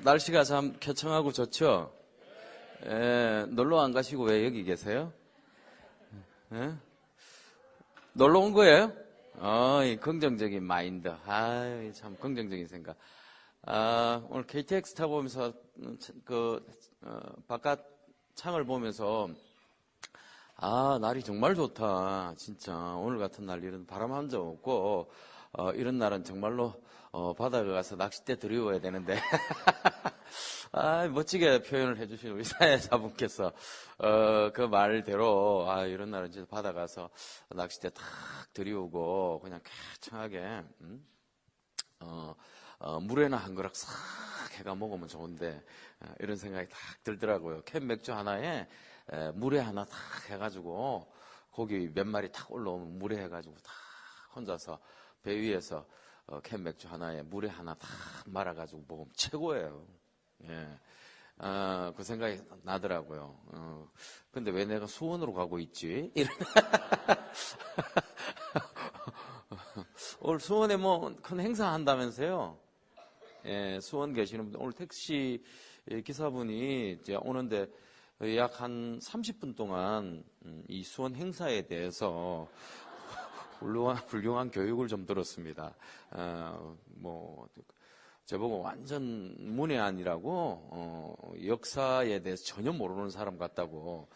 날씨가 참 쾌청하고 좋죠? 예, 놀러 안 가시고 왜 여기 계세요? 예? 놀러 온 거예요? 이 긍정적인 마인드. 참 긍정적인 생각. 오늘 KTX 타보면서, 바깥 창을 보면서, 날이 정말 좋다. 진짜. 오늘 같은 날 이런 바람 한 점 없고, 이런 날은 정말로, 바다에 가서 낚싯대 들여와야 되는데. 멋지게 표현을 해주신 우리 사회자분께서, 그 말대로, 이런 날은 진짜 바다 가서 낚싯대 탁 들여오고, 그냥 쾌청하게, 물에나 한 그릇 싹 해가 먹으면 좋은데, 이런 생각이 딱 들더라고요. 캔 맥주 하나에, 물에 하나 탁 해가지고, 고기 몇 마리 탁 올라오면 물에 해가지고 탁 혼자서 배 위에서 캔 맥주 하나에 물에 하나 탁 말아가지고 먹으면 최고예요. 예. 그 생각이 나더라고요. 근데 왜 내가 수원으로 가고 있지? 오늘 수원에 뭐 큰 행사 한다면서요? 예, 수원 계시는 분들, 오늘 택시 기사분이 이제 오는데 약 한 30분 동안 이 수원 행사에 대해서 훌륭한 교육을 좀 들었습니다. 저보고 완전 문외한이라고, 역사에 대해서 전혀 모르는 사람 같다고,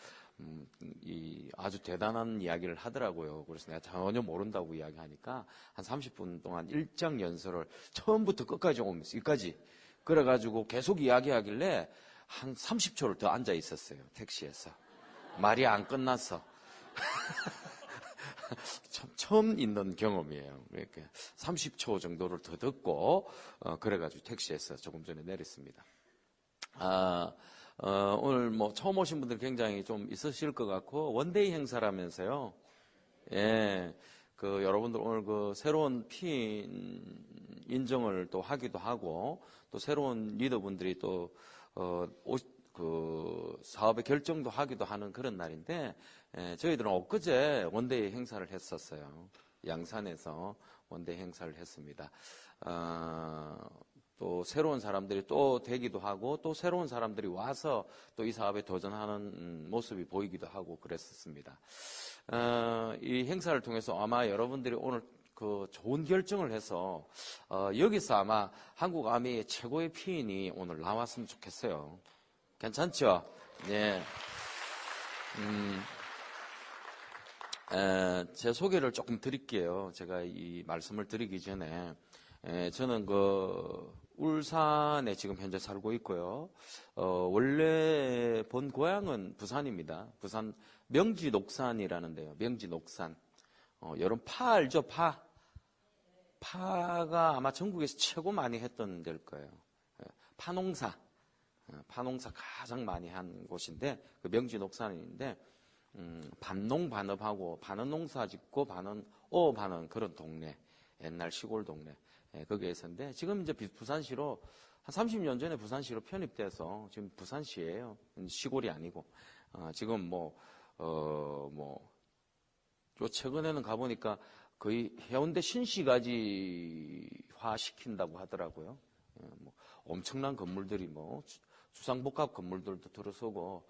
아주 대단한 이야기를 하더라고요. 그래서 내가 전혀 모른다고 이야기하니까 한 30분 동안 일장 연설을 처음부터 끝까지 오면서 여기까지 그래가지고 계속 이야기하길래 한 30초를 더 앉아 있었어요. 택시에서. 말이 안 끝났어. 참 처음 있는 경험이에요. 그러니까 30초 정도를 더 듣고 그래가지고 택시에서 조금 전에 내렸습니다. 오늘 뭐 처음 오신 분들 굉장히 좀 있으실 것 같고 원데이 행사라면서요. 예, 여러분들 오늘 새로운 피인 인정을 또 하기도 하고 또 새로운 리더분들이 또 사업의 결정도 하기도 하는 그런 날인데, 저희들은 엊그제 원데이 행사를 했었어요. 양산에서 원데이 행사를 했습니다. 또 새로운 사람들이 또 되기도 하고 또 새로운 사람들이 와서 또 이 사업에 도전하는 모습이 보이기도 하고 그랬었습니다. 이 행사를 통해서 아마 여러분들이 오늘 좋은 결정을 해서 여기서 아마 한국 아미의 최고의 피인이 오늘 나왔으면 좋겠어요. 괜찮죠? 네. 제 소개를 조금 드릴게요. 제가 이 말씀을 드리기 전에, 저는 울산에 지금 현재 살고 있고요. 원래 본 고향은 부산입니다. 부산 명지 녹산이라는 데요. 명지 녹산. 여러분 파 알죠? 파가 아마 전국에서 최고 많이 했던 데일 거예요. 파농사 가장 많이 한 곳인데, 명지 녹산인데, 반농 반업하고, 반은 농사 짓고, 반은 어업하는 그런 동네, 옛날 시골 동네, 거기에 있었는데, 지금 이제 부산시로, 한 30년 전에 부산시로 편입돼서, 지금 부산시예요. 시골이 아니고, 지금 최근에는 가보니까 거의 해운대 신시가지화 시킨다고 하더라고요. 엄청난 건물들이 주상복합 건물들도 들어서고,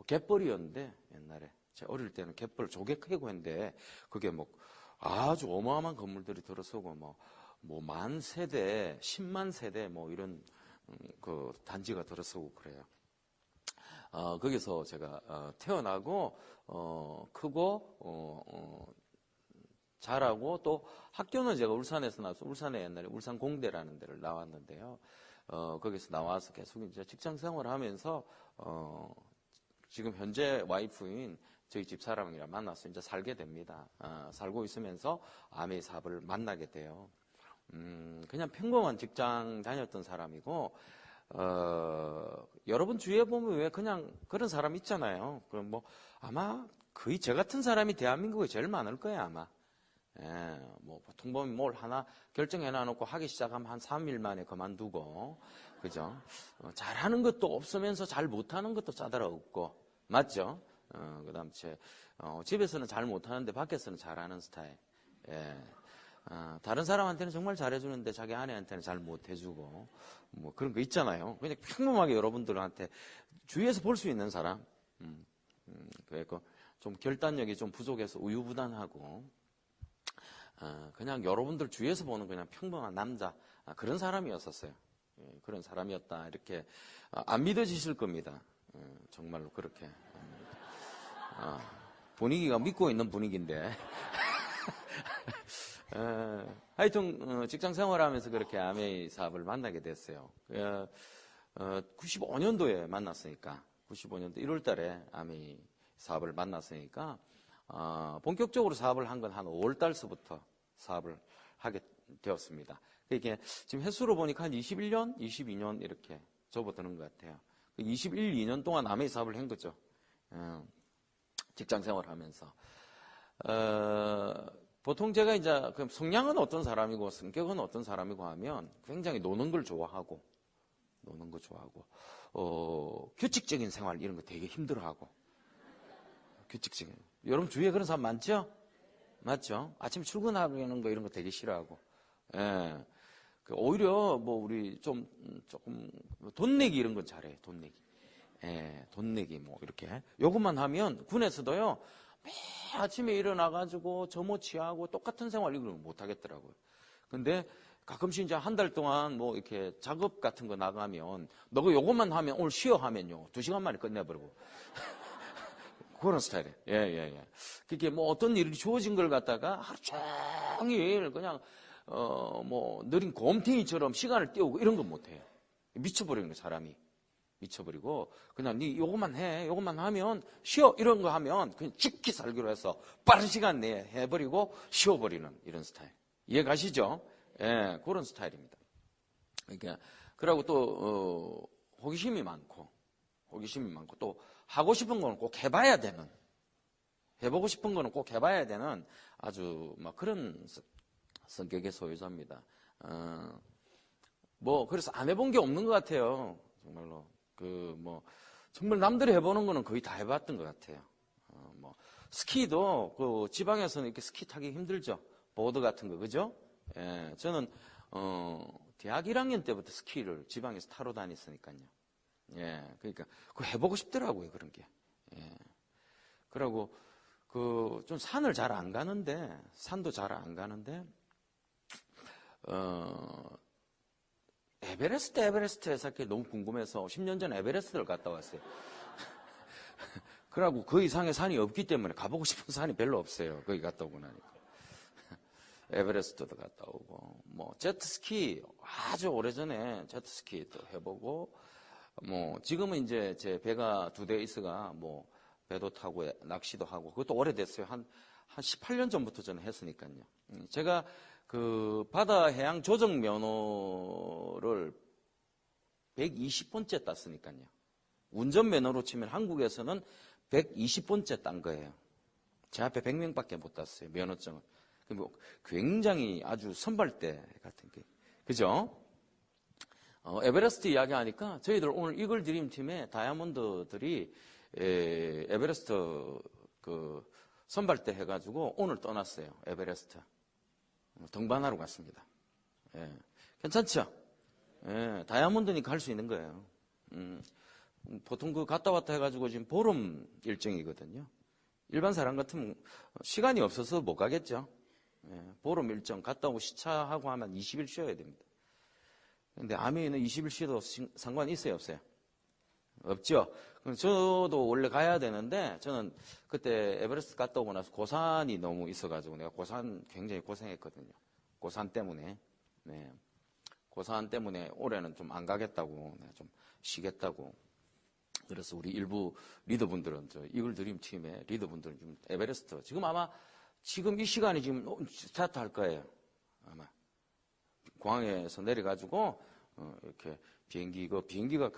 갯벌이었는데, 옛날에. 제가 어릴 때는 갯벌 조개 캐고 했는데, 그게 아주 어마어마한 건물들이 들어서고, 만 세대, 10만 세대, 이런, 단지가 들어서고 그래요. 거기서 제가, 태어나고, 크고, 자라고, 또 학교는 제가 울산에서 나와서, 울산에 옛날에 울산공대라는 데를 나왔는데요. 거기서 나와서 계속 이제 직장 생활을 하면서, 지금 현재 와이프인 저희 집사람이랑 만나서 이제 살게 됩니다. 살고 있으면서 아메 사업을 만나게 돼요. 그냥 평범한 직장 다녔던 사람이고, 여러분 주위에 보면 왜 그냥 그런 사람 있잖아요. 그럼 아마 거의 저 같은 사람이 대한민국에 제일 많을 거예요, 아마. 보통 보면 뭘 하나 결정해놔놓고 하기 시작하면 한 3일 만에 그만두고, 그죠? 잘하는 것도 없으면서 잘 못하는 것도 짜다라 없고, 맞죠? 그 다음 집에서는 잘 못하는데 밖에서는 잘하는 스타일. 다른 사람한테는 정말 잘해주는데 자기 아내한테는 잘 못해주고 뭐 그런 거 있잖아요. 그냥 평범하게 여러분들한테 주위에서 볼 수 있는 사람, 그래서 좀 결단력이 좀 부족해서 우유부단하고 그냥 여러분들 주위에서 보는 그냥 평범한 남자, 그런 사람이었었어요. 그런 사람이었다 이렇게 안 믿어지실 겁니다. 정말로 그렇게 분위기가 믿고 있는 분위기인데 하여튼 직장 생활하면서 그렇게 아메이 사업을 만나게 됐어요. 95년도에 만났으니까 95년도 1월 달에 아메이 사업을 만났으니까 본격적으로 사업을 한 건 한 5월 달서부터 사업을 하게 되었습니다. 이게 지금 횟수로 보니까 한 21년, 22년 이렇게 접어드는 것 같아요. 21, 2년 동안 아메이 사업을 한 거죠. 직장 생활하면서. 보통 제가 이제 성향은 어떤 사람이고 성격은 어떤 사람이고 하면 굉장히 노는 걸 좋아하고 규칙적인 생활 이런 거 되게 힘들어하고 규칙적인. 여러분 주위에 그런 사람 많죠? 맞죠? 아침에 출근하는 거 이런 거 되게 싫어하고. 예. 오히려 뭐 우리 조금 돈 내기 이런 건 잘해. 돈 내기. 예, 돈 내기 뭐 이렇게. 요것만 하면 군에서도요. 매일 아침에 일어나가지고 점호 취하고 똑같은 생활 이걸 못 하겠더라고요. 근데 가끔씩 이제 한 달 동안 뭐 이렇게 작업 같은 거 나가면 너가 요것만 하면 오늘 쉬어 하면요 2시간 만에 끝내버리고 그런 스타일이에요. 예. 그게 뭐 어떤 일이 주어진 걸 갖다가 하루 종일 그냥 뭐 느린 곰탱이처럼 시간을 때우고 이런 건 못해요. 미쳐버리는 거예요, 사람이. 미쳐버리고 그냥 네 요것만 해, 요것만 하면 쉬어 이런 거 하면 그냥 죽기 살기로 해서 빠른 시간 내에 해버리고 쉬어버리는 이런 스타일. 이해 가시죠? 예, 그런 스타일입니다. 그러니까 그러고 또 호기심이 많고 또 하고 싶은 거는 꼭 해봐야 되는, 해보고 싶은 거는 꼭 해봐야 되는 아주 막 그런 성격의 소유자입니다. 뭐 그래서 안 해본 게 없는 것 같아요. 정말로 정말 남들이 해보는 거는 거의 다 해봤던 것 같아요. 뭐 스키도 그 지방에서는 이렇게 스키 타기 힘들죠. 보드 같은 거, 그죠? 예, 저는 대학 1학년 때부터 스키를 지방에서 타러 다녔으니까요. 예, 그러니까 그거 해보고 싶더라고요, 그런 게. 예. 그리고 좀 산을 잘 안 가는데, 산도 잘 안 가는데, 에베레스트에서 이렇게 너무 궁금해서 10년 전에 에베레스트를 갔다 왔어요. 그러고 그 이상의 산이 없기 때문에 가보고 싶은 산이 별로 없어요. 거기 갔다 오고 나니까. 에베레스트도 갔다 오고, 뭐, 제트스키, 아주 오래전에 제트스키도 해보고, 뭐, 지금은 이제 제 배가 2대 있어가, 뭐, 배도 타고 낚시도 하고, 그것도 오래됐어요. 한 18년 전부터 저는 했으니까요. 제가 바다 해양 조정 면허를 120번째 땄으니까요. 운전면허로 치면 한국에서는 120번째 딴 거예요. 제 앞에 100명밖에 못 땄어요, 면허증을. 굉장히 아주 선발대 같은 게. 그죠? 에베레스트 이야기하니까 저희들 오늘 이글 드림 팀의 다이아몬드들이 에베레스트 선발대 해가지고 오늘 떠났어요. 에베레스트. 등반하러 갔습니다. 예. 괜찮죠? 예. 다이아몬드니까 할 수 있는 거예요. 보통 갔다 왔다 해가지고 지금 보름 일정이거든요. 일반 사람 같으면 시간이 없어서 못 가겠죠. 예. 보름 일정 갔다 오고 시차하고 하면 20일 쉬어야 됩니다. 근데 아메이는 20일 쉬어도 상관이 있어요, 없어요? 없죠? 저도 원래 가야 되는데 저는 그때 에베레스트 갔다 오고 나서 고산이 너무 있어가지고 내가 고산 굉장히 고생했거든요. 고산 때문에. 네. 고산 때문에 올해는 좀 안 가겠다고, 내가 좀 쉬겠다고. 그래서 우리 일부 리더분들은, 이글 드림 팀의 리더분들은 좀 에베레스트, 지금 이 시간이 지금 스타트 할 거예요. 아마. 공항에서 내려가지고, 이렇게 비행기가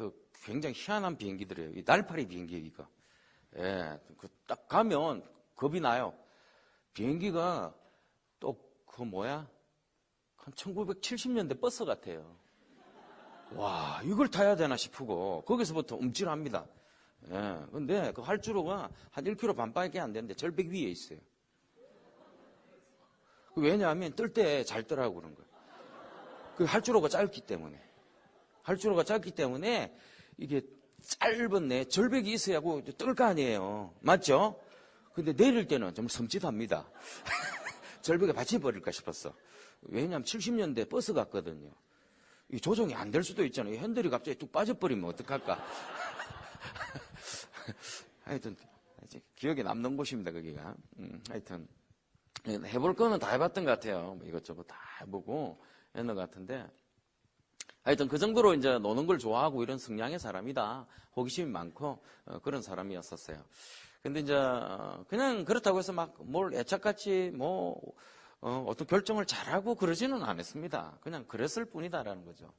굉장히 희한한 비행기들이에요. 이 날파리 비행기, 이거. 예, 딱 가면 겁이 나요. 비행기가 또, 한 1970년대 버스 같아요. 와, 이걸 타야 되나 싶고, 거기서부터 움찔합니다. 예, 근데 그 활주로가 한 1km 반밖에 안 되는데 절벽 위에 있어요. 왜냐하면 뜰 때 잘 뜨라고 그런 거예요. 그 할주로가 짧기 때문에. 할주로가 짧기 때문에 이게 짧은 절벽이 있어야고 뜰 거 아니에요. 맞죠? 근데 내릴 때는 좀 섬찟합니다. 절벽에 받쳐버릴까 싶었어. 왜냐하면 70년대 버스 갔거든요. 이 조정이 안 될 수도 있잖아요. 핸들이 갑자기 뚝 빠져버리면 어떡할까. 하여튼 기억에 남는 곳입니다. 거기가. 하여튼 해볼 거는 다 해봤던 것 같아요. 뭐 이것저것 다 해보고 했는 것 같은데, 하여튼 그 정도로 이제 노는 걸 좋아하고 이런 성향의 사람이다. 호기심이 많고 그런 사람이었었어요. 근데 이제 그냥 그렇다고 해서 막 뭘 애착같이 뭐 어떤 결정을 잘하고 그러지는 않았습니다. 그냥 그랬을 뿐이다라는 거죠.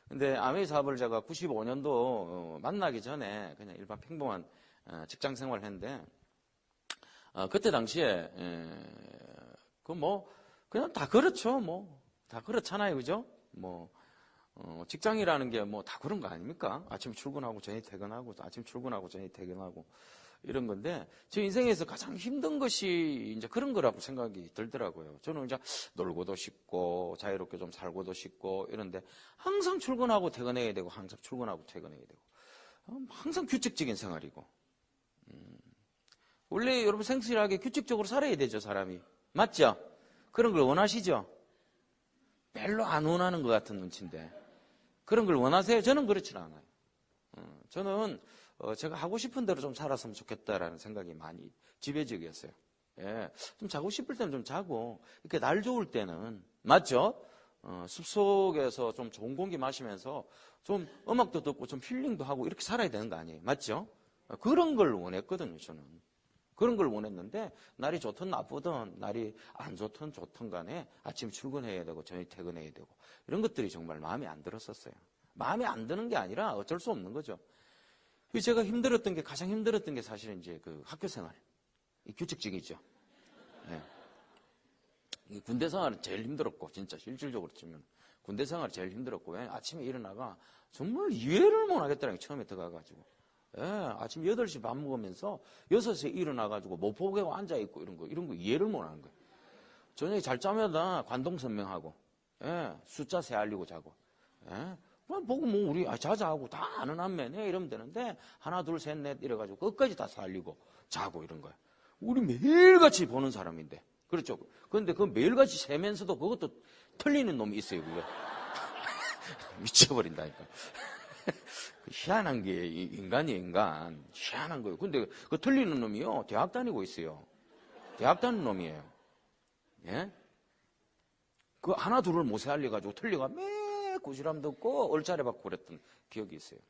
근데 아메이 사업을 제가 95년도 만나기 전에 그냥 일반 평범한 직장 생활을 했는데, 그때 당시에 그 뭐 그냥 다 그렇죠. 뭐 다 그렇잖아요, 그죠? 뭐 직장이라는 게 뭐 다 그런 거 아닙니까? 아침 출근하고 저녁 퇴근하고, 아침 출근하고 저녁 퇴근하고 이런 건데, 제 인생에서 가장 힘든 것이 이제 그런 거라고 생각이 들더라고요. 저는 이제 놀고도 싶고 자유롭게 좀 살고도 싶고 이런데 항상 출근하고 퇴근해야 되고, 항상 출근하고 퇴근해야 되고, 항상 규칙적인 생활이고. 원래 여러분 성실하게 규칙적으로 살아야 되죠, 사람이. 맞죠? 그런 걸 원하시죠? 별로 안 원하는 것 같은 눈치인데. 그런 걸 원하세요? 저는 그렇진 않아요. 저는 제가 하고 싶은 대로 좀 살았으면 좋겠다라는 생각이 많이 지배적이었어요. 예, 좀 자고 싶을 때는 좀 자고, 이렇게 날 좋을 때는, 맞죠? 숲속에서 좀 좋은 공기 마시면서 좀 음악도 듣고 좀 힐링도 하고 이렇게 살아야 되는 거 아니에요? 맞죠? 그런 걸 원했거든요, 저는. 그런 걸 원했는데, 날이 좋든 나쁘든, 날이 안 좋든 좋든 간에 아침 출근해야 되고 저녁 퇴근해야 되고, 이런 것들이 정말 마음에 안 들었었어요. 마음에 안 드는 게 아니라 어쩔 수 없는 거죠. 제가 힘들었던 게, 가장 힘들었던 게 사실은 이제 그 학교 생활. 규칙적이죠. 네. 군대 생활은 제일 힘들었고, 진짜 실질적으로 치면. 군대 생활이 제일 힘들었고, 왜? 아침에 일어나가 정말 이해를 못 하겠더라고요, 처음에 들어가가지고. 예, 아침 8시 밥 먹으면서 6시에 일어나가지고 모포개고 앉아있고 이런 거 이해를 못 하는 거예요. 저녁에 잘 자면 관동선명하고, 예, 숫자 세알리고 자고, 예, 보고 뭐 우리 자자 하고 다 아는 안면에 이러면 되는데, 하나, 둘, 셋, 넷 이래가지고 끝까지 다 살리고 자고 이런 거예요. 우리 매일같이 보는 사람인데. 그렇죠. 그런데 그 매일같이 세면서도 그것도 틀리는 놈이 있어요, 그거. 미쳐버린다니까. 희한한 게 인간이 인간. 희한한 거예요. 근데 그 틀리는 놈이요, 대학 다니고 있어요. 대학 다니는 놈이에요. 예? 그 하나 둘을 못 살려가지고 틀려가 매 고시람 듣고 얼차례 받고 그랬던 기억이 있어요.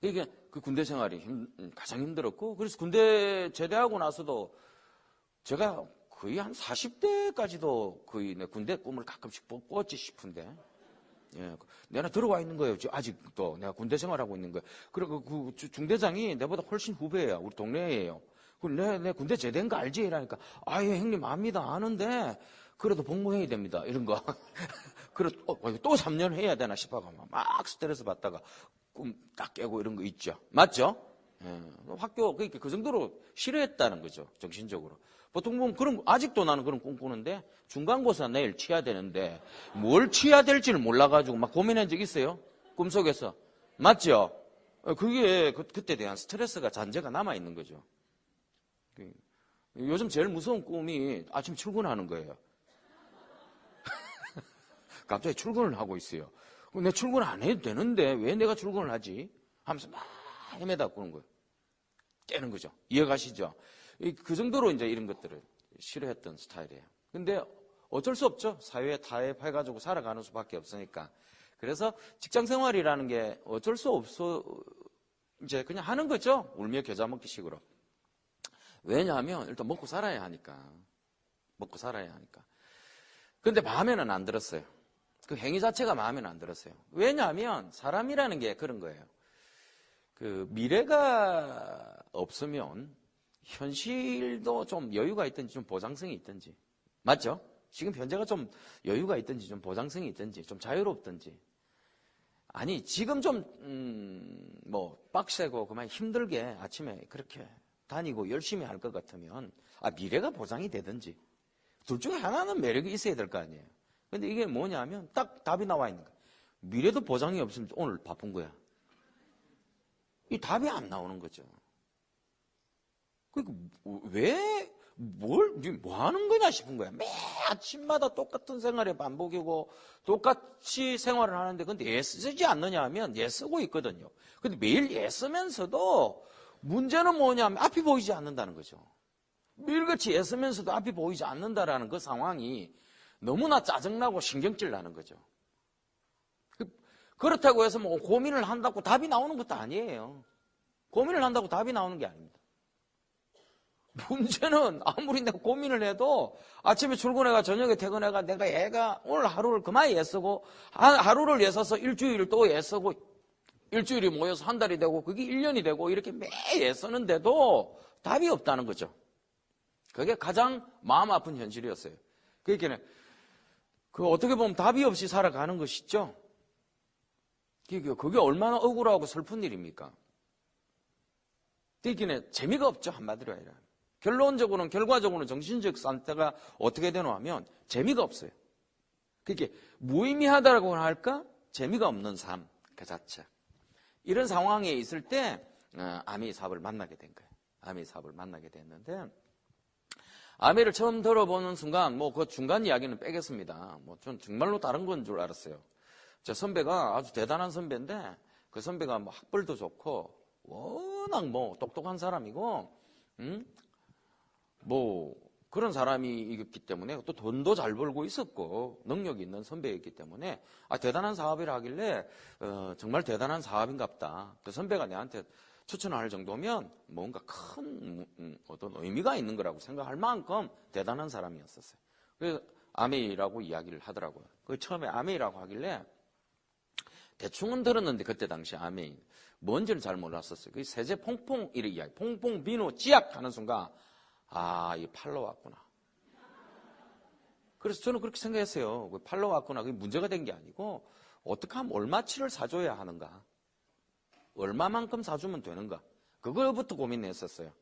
이게 그 군대 생활이 가장 힘들었고, 그래서 군대 제대하고 나서도 제가 거의 한 40대까지도 거의 내 군대 꿈을 가끔씩 꿨지 싶은데, 예, 내가 들어와 있는 거예요. 아직도 내가 군대 생활하고 있는 거예요. 그리고 그 중대장이 내보다 훨씬 후배예요. 우리 동네예요. 내 군대 제대한 거 알지? 이러니까, 예, 형님 압니다. 아는데 그래도 복무해야 됩니다. 이런 거. 그래 또 3년 해야 되나 싶어가 막 스트레스 받다가 꿈 딱 깨고 이런 거 있죠. 맞죠? 예, 학교 그러니까 그 정도로 싫어했다는 거죠. 정신적으로. 보통 보면 그런, 아직도 나는 그런 꿈 꾸는데, 중간고사 내일 치야 되는데 뭘 치야 될지를 몰라가지고 막 고민한 적 있어요. 꿈속에서. 맞죠? 그게 그때 대한 스트레스가 잔재가 남아있는 거죠. 요즘 제일 무서운 꿈이 아침 출근하는 거예요. 갑자기 출근을 하고 있어요. 내 출근 안 해도 되는데 왜 내가 출근을 하지? 하면서 막 헤매다 꾸는 거예요. 깨는 거죠. 이해가시죠? 그 정도로 이제 이런 것들을 싫어했던 스타일이에요. 근데 어쩔 수 없죠. 사회에 타협해가지고 살아가는 수밖에 없으니까. 그래서 직장 생활이라는 게 어쩔 수 없어, 이제 그냥 하는 거죠. 울며 겨자 먹기 식으로. 왜냐하면 일단 먹고 살아야 하니까. 먹고 살아야 하니까. 근데 마음에는 안 들었어요. 그 행위 자체가 마음에는 안 들었어요. 왜냐하면 사람이라는 게 그런 거예요. 그 미래가 없으면 현실도 좀 여유가 있든지 좀 보장성이 있든지. 맞죠? 지금 현재가 좀 여유가 있든지 좀 보장성이 있든지 좀 자유롭든지. 아니 지금 좀 뭐 빡세고 그만 힘들게 아침에 그렇게 다니고 열심히 할 것 같으면 미래가 보장이 되든지 둘 중에 하나는 매력이 있어야 될 거 아니에요. 근데 이게 뭐냐면 딱 답이 나와 있는 거야. 미래도 보장이 없으면 오늘 바쁜 거야. 이 답이 안 나오는 거죠. 그러니까 뭐 하는 거냐 싶은 거야. 매 아침마다 똑같은 생활의 반복이고 똑같이 생활을 하는데 근데 애쓰지 않느냐 하면 애쓰고 있거든요. 근데 매일 애쓰면서도 문제는 뭐냐면 앞이 보이지 않는다는 거죠. 매일같이 애쓰면서도 앞이 보이지 않는다라는 그 상황이 너무나 짜증나고 신경질 나는 거죠. 그렇다고 해서 뭐 고민을 한다고 답이 나오는 것도 아니에요. 고민을 한다고 답이 나오는 게 아닙니다. 문제는 아무리 내가 고민을 해도 아침에 출근해가 저녁에 퇴근해가 내가 애가 오늘 하루를 그만 애쓰고 하루를 애써서 일주일을 또 애쓰고 일주일이 모여서 한 달이 되고 그게 1년이 되고 이렇게 매 애쓰는데도 답이 없다는 거죠. 그게 가장 마음 아픈 현실이었어요. 그러니까 어떻게 보면 답이 없이 살아가는 것이죠. 그게 얼마나 억울하고 슬픈 일입니까? 그러니까 재미가 없죠. 한마디로 아니라. 결과적으로는 정신적 상태가 어떻게 되노 하면 재미가 없어요. 그게 무의미하다고 할까? 재미가 없는 삶 그 자체. 이런 상황에 있을 때 아메이 사업을 만나게 된 거예요. 아메이 사업을 만나게 됐는데 아메이를 처음 들어보는 순간 그 중간 이야기는 빼겠습니다. 전 정말로 다른 건 줄 알았어요. 제 선배가 아주 대단한 선배인데 그 선배가 학벌도 좋고 워낙 똑똑한 사람이고 그런 사람이기 때문에 또 돈도 잘 벌고 있었고 능력이 있는 선배였기 때문에 대단한 사업이라 하길래 정말 대단한 사업인갑다. 그 선배가 내한테 추천할 정도면 뭔가 큰 어떤 의미가 있는 거라고 생각할 만큼 대단한 사람이었었어요. 그래서 아메이라고 이야기를 하더라고요. 그 처음에 아메이라고 하길래 대충은 들었는데 그때 당시 아메이 뭔지는 잘 몰랐었어요. 그 세제 퐁퐁 이런 이야기, 퐁퐁 비누 찌약 하는 순간 이 팔러 왔구나. 그래서 저는 그렇게 생각했어요. 팔러 왔구나. 그게 문제가 된 게 아니고 어떻게 하면 얼마치를 사줘야 하는가? 얼마만큼 사주면 되는가? 그거부터 고민했었어요.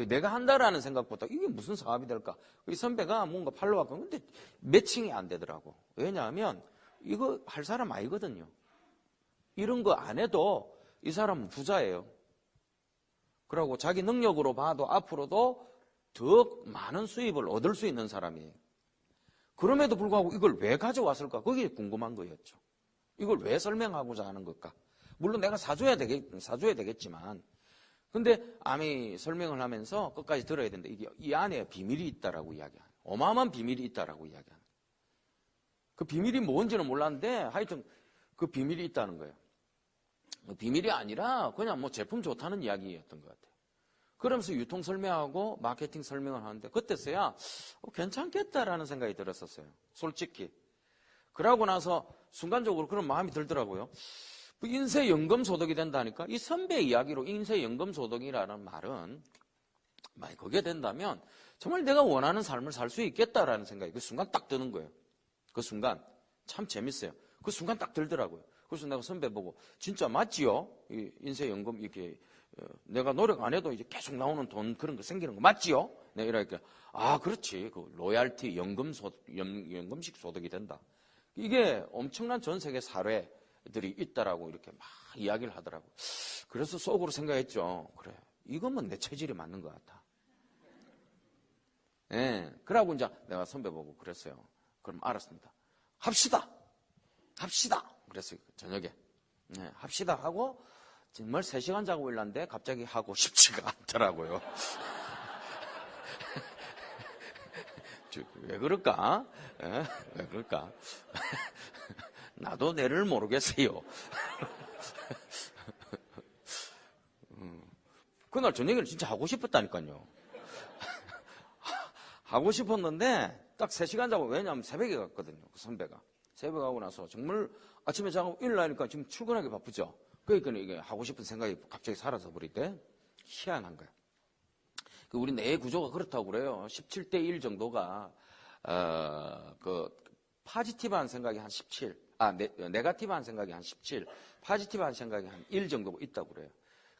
내가 한다라는 생각보다 이게 무슨 사업이 될까? 이 선배가 뭔가 팔러 왔고 근데 매칭이 안 되더라고. 왜냐하면 이거 할 사람 아니거든요. 이런 거 안 해도 이 사람은 부자예요. 그리고 자기 능력으로 봐도 앞으로도 더 많은 수입을 얻을 수 있는 사람이에요. 그럼에도 불구하고 이걸 왜 가져왔을까? 그게 궁금한 거였죠. 이걸 왜 설명하고자 하는 걸까? 물론 내가 사줘야 되겠지만 근데 아메이 설명을 하면서 끝까지 들어야 된다. 이게 이 안에 비밀이 있다라고 이야기하는 어마어마한 비밀이 있다라고 이야기하는 그 비밀이 뭔지는 몰랐는데 하여튼 그 비밀이 있다는 거예요. 비밀이 아니라 그냥 제품 좋다는 이야기였던 것 같아요. 그러면서 유통 설명하고 마케팅 설명을 하는데 그때서야 괜찮겠다라는 생각이 들었었어요. 솔직히. 그러고 나서 순간적으로 그런 마음이 들더라고요. 인쇄 연금 소득이 된다니까 이 선배 이야기로 인쇄 연금 소득이라는 말은 만약 그게 된다면 정말 내가 원하는 삶을 살 수 있겠다라는 생각이 그 순간 딱 드는 거예요. 그 순간 참 재밌어요. 그 순간 딱 들더라고요. 그래서 내가 선배 보고 진짜 맞지요? 이 인쇄 연금 이렇게 내가 노력 안 해도 이제 계속 나오는 돈 그런 거 생기는 거 맞지요? 내가 이러니까 그렇지. 그 로얄티 연금식 소득이 된다. 이게 엄청난 전 세계 사례들이 있다라고 이렇게 막 이야기를 하더라고. 그래서 속으로 생각했죠. 그래, 이거면 내 체질이 맞는 것 같아. 그러고 이제 내가 선배 보고 그랬어요. 그럼 알았습니다. 합시다. 그랬어요. 저녁에. 합시다 하고 정말 3시간 자고 일났는데 갑자기 하고 싶지가 않더라고요. 왜 그럴까? 왜 그럴까? 나도 내를 모르겠어요. 그날 저녁에는 진짜 하고 싶었다니까요. 하고 싶었는데 딱 3시간 자고 왜냐하면 새벽에 갔거든요. 그 선배가. 새벽에 가고 나서 정말 아침에 자고 일어나니까 지금 출근하기 바쁘죠. 그러니까 이게 하고 싶은 생각이 갑자기 사라져 버릴 때 희한한 거예요. 우리 뇌 구조가 그렇다고 그래요. 17대 1 정도가 그 파지티브한 생각이 한 17, 네거티브한 생각이 한 17, 파지티브한 생각이 한 1 정도 있다고 그래요.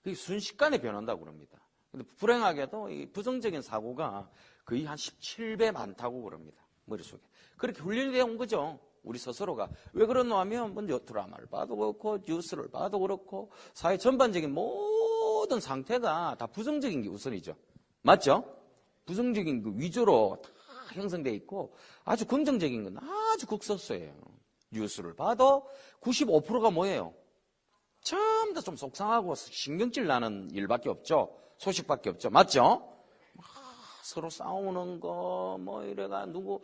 그게 순식간에 변한다고 그럽니다. 근데 불행하게도 이 부정적인 사고가 거의 한 17배 많다고 그럽니다. 머릿속에. 그렇게 훈련이 되어 온 거죠. 우리 스스로가. 왜 그러노 하면 먼저 드라마를 봐도 그렇고 뉴스를 봐도 그렇고 사회 전반적인 모든 상태가 다 부정적인 게 우선이죠. 맞죠? 부정적인 그 위주로 다 형성되어 있고 아주 긍정적인 건 아주 극소수예요. 뉴스를 봐도 95%가 뭐예요? 전부 다 좀 속상하고 신경질 나는 일밖에 없죠. 소식밖에 없죠. 맞죠? 서로 싸우는 거, 뭐, 이래가, 누구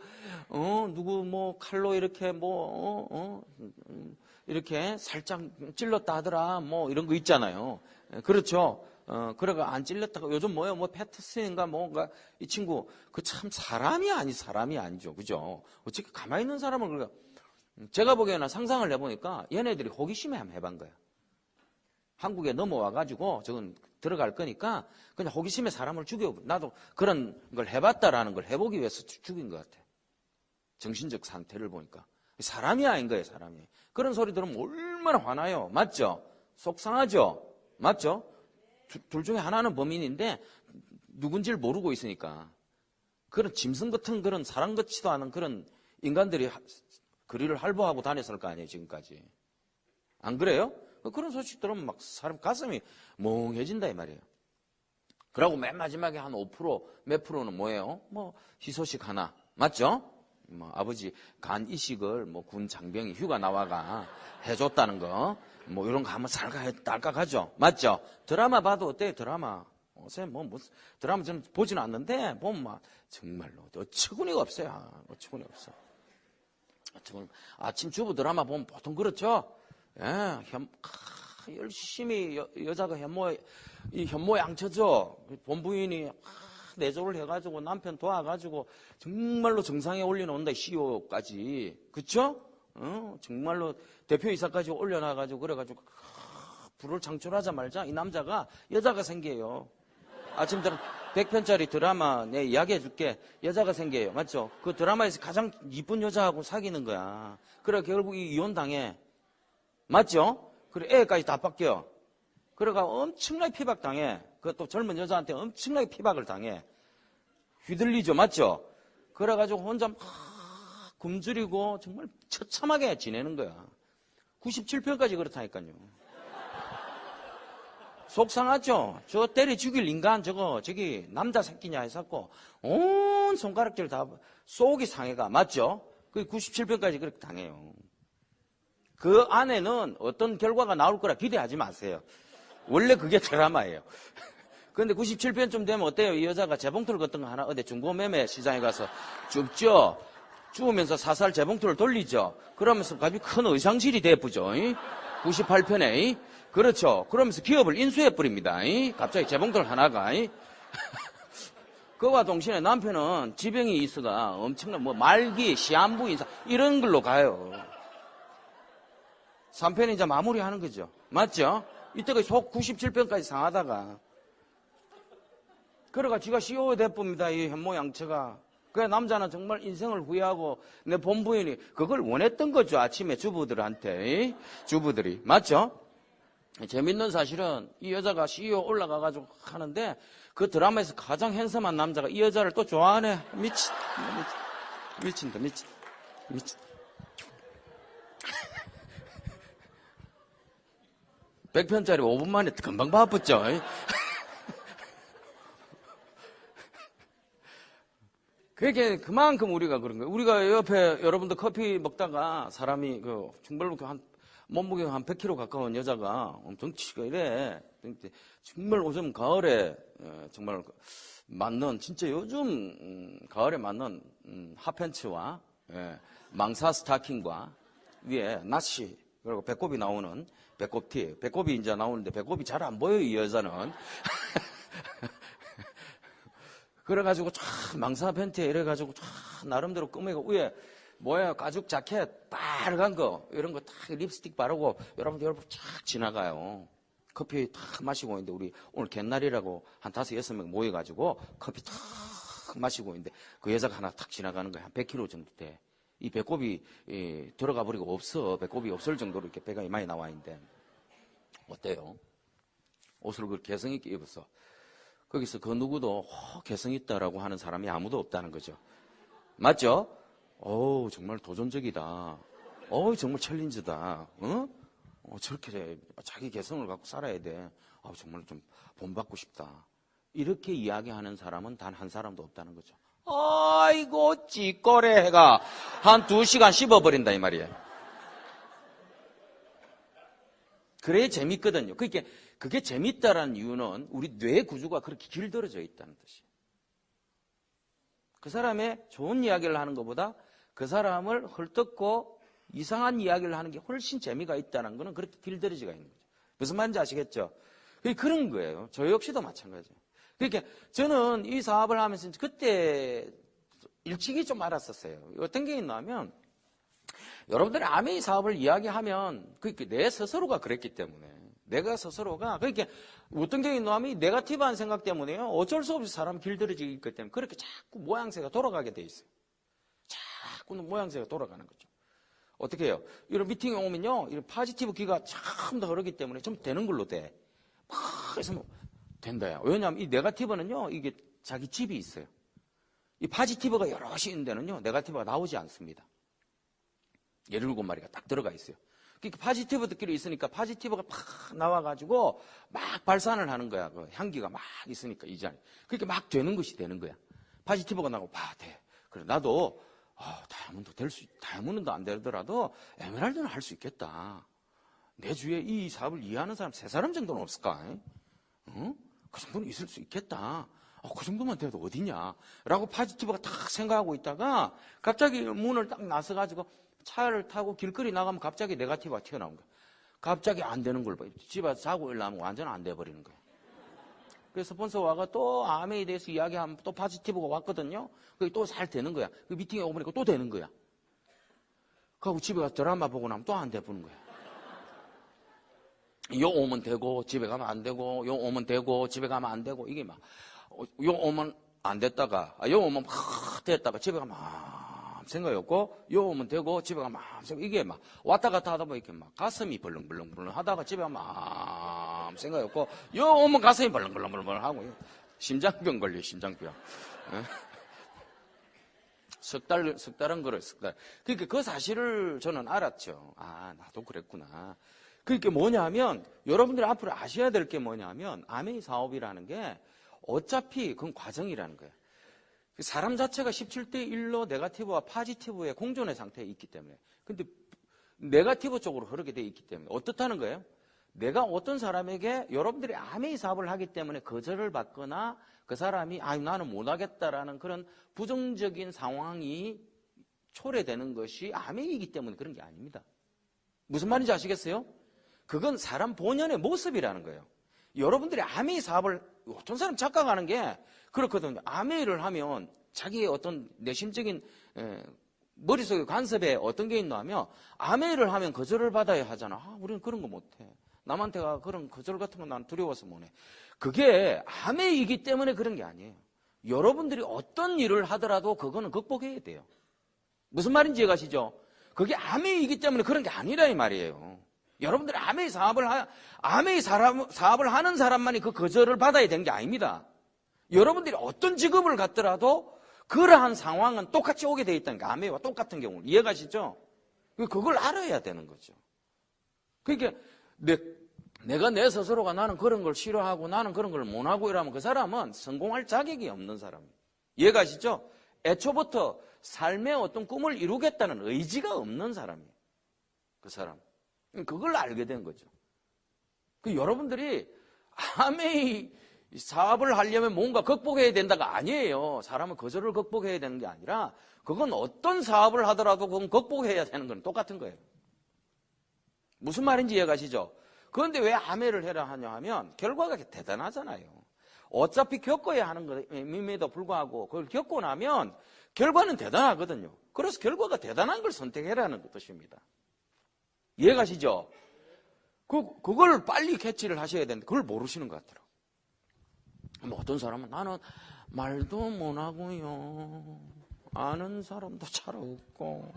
뭐, 칼로 이렇게 이렇게 살짝 찔렀다 하더라, 뭐, 이런 거 있잖아요. 그렇죠. 그래가 안 찔렸다가 요즘 뭐예요? 뭐, 패터슨인가 뭔가, 이 친구, 그 참 사람이 아니죠. 그죠? 어떻게 가만히 있는 사람을, 그러니까, 제가 보기에는 상상을 해보니까 얘네들이 호기심에 한번 해본 거예요. 한국에 넘어와가지고 저건 들어갈 거니까 그냥 호기심에 사람을 죽여. 나도 그런 걸 해봤다라는 걸 해보기 위해서 죽인 것 같아. 정신적 상태를 보니까. 사람이 아닌 거예요, 사람이. 그런 소리 들으면 얼마나 화나요. 맞죠? 속상하죠? 맞죠? 둘 중에 하나는 범인인데 누군지를 모르고 있으니까. 그런 짐승 같은 그런 사람 같지도 않은 그런 인간들이 거리를 활보하고 다녔을 거 아니에요, 지금까지. 안 그래요? 그런 소식 들으면 막 사람 가슴이 멍해진다 이 말이에요. 그러고 맨 마지막에 한 5%, 몇 프로는 뭐예요? 뭐 희소식 하나. 맞죠? 뭐 아버지 간 이식을 뭐 군 장병이 휴가 나와가 해줬다는 거. 뭐 이런 거 하면 딸깍하죠. 맞죠? 드라마 봐도 어때요? 드라마. 요새 뭐 드라마 저는 보지는 않는데 보면 막 정말로 어처구니가 없어요. 어처구니가 없어. 아침 주부 드라마 보면 보통 그렇죠? 예, 열심히 여자가 현모양처죠. 본부인이 내조를 해가지고 남편 도와가지고 정말로 정상에 올려놓는다, CEO까지. 그쵸? 정말로 대표이사까지 올려놔가지고 그래가지고 불을 창출하자마자 이 남자가 여자가 생겨요. 아침 100편짜리 드라마 내 이야기해줄게. 여자가 생겨요. 맞죠? 그 드라마에서 가장 이쁜 여자하고 사귀는 거야. 그래 결국 이혼당해. 맞죠? 그래, 애까지 다 바뀌어. 그래가 엄청나게 피박당해. 그것도 젊은 여자한테 엄청나게 피박을 당해. 휘둘리죠. 맞죠? 그래가지고 혼자 막 굶주리고 정말 처참하게 지내는 거야. 97편까지 그렇다니까요. 속상하죠? 저 때려 죽일 인간 저기 남자 새끼냐 해서 온 손가락질 다 속이 상해가. 맞죠? 그 97편까지 그렇게 당해요. 그 안에는 어떤 결과가 나올 거라 기대하지 마세요. 원래 그게 드라마예요. 그런데 97편쯤 되면 어때요? 이 여자가 재봉틀 같은 거 하나 어디 중고매매 시장에 가서 줍죠. 주우면서 사살 재봉틀을 돌리죠. 그러면서 갑자기 큰 의상실이 돼부죠. 98편에. 그렇죠. 그러면서 기업을 인수해버립니다. 갑자기 재봉틀 하나가. 그와 동시에 남편은 지병이 있어가 엄청난 뭐 말기, 시한부 인사 이런 걸로 가요. 3편이 이제 마무리하는 거죠. 맞죠? 이때가 속 97편까지 상하다가. 그래가 지가 CEO 돼봅니다. 이 현모양처가. 그래 남자는 정말 인생을 후회하고 내 본부인이 그걸 원했던 거죠. 아침에 주부들한테. 주부들이. 맞죠? 재밌는 사실은 이 여자가 CEO 올라가가지고 하는데 그 드라마에서 가장 핸섬한 남자가 이 여자를 또 좋아하네. 미친다. 100편짜리 5분 만에 금방 바쁘죠. 그게 그만큼 우리가 그런 거예요. 우리가 옆에 여러분들 커피 먹다가 사람이 정말로 몸무게가 한 100kg 가까운 여자가 덩치가 이래. 정말 요즘 가을에 정말 맞는 진짜 요즘 가을에 맞는 핫팬츠와 망사 스타킹과 위에 나시 그리고 배꼽이 나오는 배꼽티. 배꼽이 이제 나오는데 배꼽이 잘 안 보여요, 이 여자는. 그래가지고 쫙 망사 팬티에 이래가지고 쫙 나름대로 꾸미고 위에 뭐야 가죽 자켓 빨간 거 이런 거 딱 립스틱 바르고 여러분 쫙 지나가요. 커피 탁 마시고 있는데 우리 오늘 갯날이라고 한 5-6명 모여가지고 커피 탁 마시고 있는데 그 여자가 하나 탁 지나가는 거야. 한 100kg 정도 돼. 이 배꼽이 들어가 버리고 없어. 배꼽이 없을 정도로 이렇게 배가 많이 나와 있는데 어때요? 옷을 그 개성 있게 입었어. 거기서 그 누구도 개성 있다라고 하는 사람이 아무도 없다는 거죠. 맞죠? 정말 도전적이다. 정말 챌린저다. 저렇게 자기 개성을 갖고 살아야 돼. 정말 좀 본받고 싶다. 이렇게 이야기하는 사람은 단 한 사람도 없다는 거죠. 아이고, 찌꺼레 해가 한 2시간 씹어버린다, 이 말이에요. 그래야 재밌거든요. 그게 재밌다라는 이유는 우리 뇌 구조가 그렇게 길들어져 있다는 뜻이에요. 그 사람의 좋은 이야기를 하는 것보다 그 사람을 헐뜯고 이상한 이야기를 하는 게 훨씬 재미가 있다는 거는 그렇게 길들여지가 있는 거죠. 무슨 말인지 아시겠죠? 그런 거예요. 저 역시도 마찬가지예요. 그러니까 저는 이 사업을 하면서 그때 일찍이 좀 알았었어요. 어떤 게 있냐면 여러분들이 아메이 사업을 이야기하면 내 스스로가 그랬기 때문에 내가 스스로가 그러니까 어떤 게 있냐면 네거티브한 생각 때문에요. 어쩔 수 없이 사람 길들여지기 때문에 그렇게 자꾸 모양새가 돌아가게 돼 있어요. 자꾸 모양새가 돌아가는 거죠. 어떻게 해요? 이런 미팅에 오면요, 이런 파지티브 기가 참 더 흐르기 때문에 좀 되는 걸로 돼. 막 해서 된다요. 왜냐하면 이 네거티브는요, 이게 자기 집이 있어요. 이 파지티브가 여럿이 있는 데는요, 네거티브가 나오지 않습니다. 17마리가 딱 들어가 있어요. 그러니까 파지티브들끼리 있으니까 파지티브가 팍 나와가지고 막 발산을 하는 거야. 그 향기가 막 있으니까 이 자리. 그러니까 막 되는 것이 되는 거야. 파지티브가 나고 돼. 그래 나도 다이아몬드도 안 되더라도 에메랄드는 할 수 있겠다. 내 주위에 이 사업을 이해하는 사람 3사람 정도는 없을까? 응? 그 정도는 있을 수 있겠다. 그 정도만 돼도 어디냐? 라고 파지티브가 딱 생각하고 있다가 갑자기 문을 딱 나서가지고 차를 타고 길거리 나가면 갑자기 네거티브가 튀어나온 거야. 갑자기 안 되는 걸 봐. 집에서 자고 일어나면 완전 안 돼버리는 거야. 그래서 스폰서 와가 또 아메에 대해서 이야기하면 또 파지티브가 왔거든요. 그게 또 잘 되는 거야. 그 미팅에 오고 보니까 또 되는 거야. 그리고 집에 가서 드라마 보고 나면 또 안 돼보는 거야. 요 오면 되고 집에 가면 안 되고 요 오면 되고 집에 가면 안 되고 이게 막 요 오면 안 됐다가 요 오면 막 됐다가 집에 가면 생각이 없고 요 오면 되고 집에 가면 이게 막 왔다 갔다 하다 보면 이렇게 막 가슴이 벌렁벌렁 하다가 집에 가면 생각이 없고 요 오면 가슴이 벌렁벌렁 하고 심장병 걸려 심장병. 석 달은 걸어요, 석 달. 그러니까 그 사실을 저는 알았죠. 나도 그랬구나. 그러니까 뭐냐면, 여러분들이 앞으로 아셔야 될 게 뭐냐면, 아메이 사업이라는 게 어차피 그건 과정이라는 거예요. 사람 자체가 17대 1로 네거티브와 파지티브의 공존의 상태에 있기 때문에. 근데 네거티브 쪽으로 흐르게 돼 있기 때문에. 어떻다는 거예요? 내가 어떤 사람에게 여러분들이 아메이 사업을 하기 때문에 거절을 받거나 그 사람이 나는 못하겠다라는 그런 부정적인 상황이 초래되는 것이 아메이이기 때문에 그런 게 아닙니다. 무슨 말인지 아시겠어요? 그건 사람 본연의 모습이라는 거예요. 여러분들이 아메이 사업을 어떤 사람 착각하는 게 그렇거든요. 아메이를 하면 자기의 어떤 내심적인 머릿속에 간섭에 어떤 게 있나 하면 아메이를 하면 거절을 받아야 하잖아. 우리는 그런 거 못해. 남한테가 그런 거절 같은 거 난 두려워서 못해. 그게 아메이기 때문에 그런 게 아니에요. 여러분들이 어떤 일을 하더라도 그거는 극복해야 돼요. 무슨 말인지 이해가시죠? 그게 아메이기 때문에 그런 게 아니라 이 말이에요. 여러분들이 아메이 사업을 하는 사람만이 그 거절을 받아야 되는 게 아닙니다. 여러분들이 어떤 직업을 갖더라도 그러한 상황은 똑같이 오게 돼 있다는 게 아메이와 똑같은 경우 이해가시죠? 그걸 알아야 되는 거죠. 그러니까 내가 내 스스로가 나는 그런 걸 싫어하고 나는 그런 걸 못하고 이러면 그 사람은 성공할 자격이 없는 사람이에요. 이해가시죠? 애초부터 삶의 어떤 꿈을 이루겠다는 의지가 없는 사람이에요. 그 사람. 그걸 알게 된 거죠. 여러분들이 아메이 사업을 하려면 뭔가 극복해야 된다가 아니에요. 사람은 거절을 극복해야 되는 게 아니라 그건 어떤 사업을 하더라도 그건 극복해야 되는 건 똑같은 거예요. 무슨 말인지 이해가시죠? 그런데 왜 아메를 해라 하냐 하면 결과가 대단하잖아요. 어차피 겪어야 하는 것임에도 불구하고 그걸 겪고 나면 결과는 대단하거든요. 그래서 결과가 대단한 걸 선택해라는 뜻입니다. 이해가시죠? 그걸 빨리 캐치를 하셔야 되는데 그걸 모르시는 것 같더라고요. 어떤 사람은 나는 말도 못하고요. 아는 사람도 잘 없고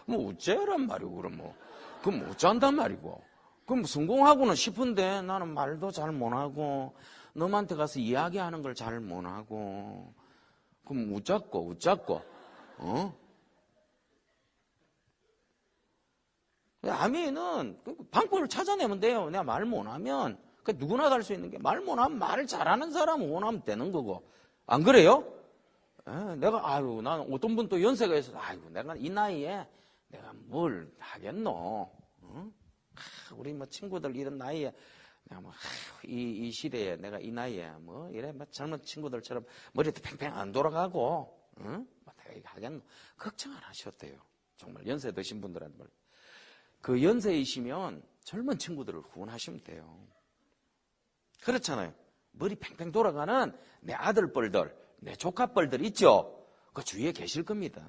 어째란 말이고 그럼 그럼 어쩐단 말이고 그럼 성공하고는 싶은데 나는 말도 잘 못하고 놈한테 가서 이야기하는 걸 잘 못하고, 그럼 웃잡고, 아미는 방법을 찾아내면 돼요. 내가 말 못하면. 누구나 다 할 수 있는 게, 말 못하면 말을 잘하는 사람은 원하면 되는 거고. 안 그래요? 내가, 나는 어떤 분 또 연세가 있어서, 내가 이 나이에 내가 뭘 하겠노? 우리 뭐 친구들 이런 나이에, 내가 뭐, 이 시대에 내가 이 나이에 뭐, 이래, 젊은 친구들처럼 머리도 팽팽 안 돌아가고, 뭐, 내가 이거 하겠노? 걱정 안 하셔도 돼요. 정말 연세 드신 분들한테. 그 연세이시면 젊은 친구들을 후원하시면 돼요. 그렇잖아요. 머리 팽팽 돌아가는 내 아들뻘들, 내 조카뻘들 있죠? 그 주위에 계실 겁니다.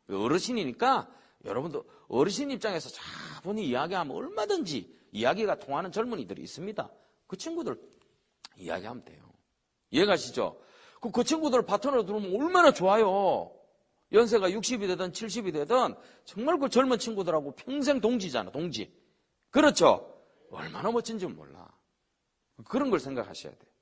어르신이니까 여러분도 어르신 입장에서 차분히 이야기하면 얼마든지 이야기가 통하는 젊은이들이 있습니다. 그 친구들 이야기하면 돼요. 이해가시죠? 그 친구들 파트너로 들어오면 얼마나 좋아요. 연세가 60이 되든 70이 되든 정말 그 젊은 친구들하고 평생 동지잖아, 동지. 그렇죠? 얼마나 멋진지 몰라. 그런 걸 생각하셔야 돼요.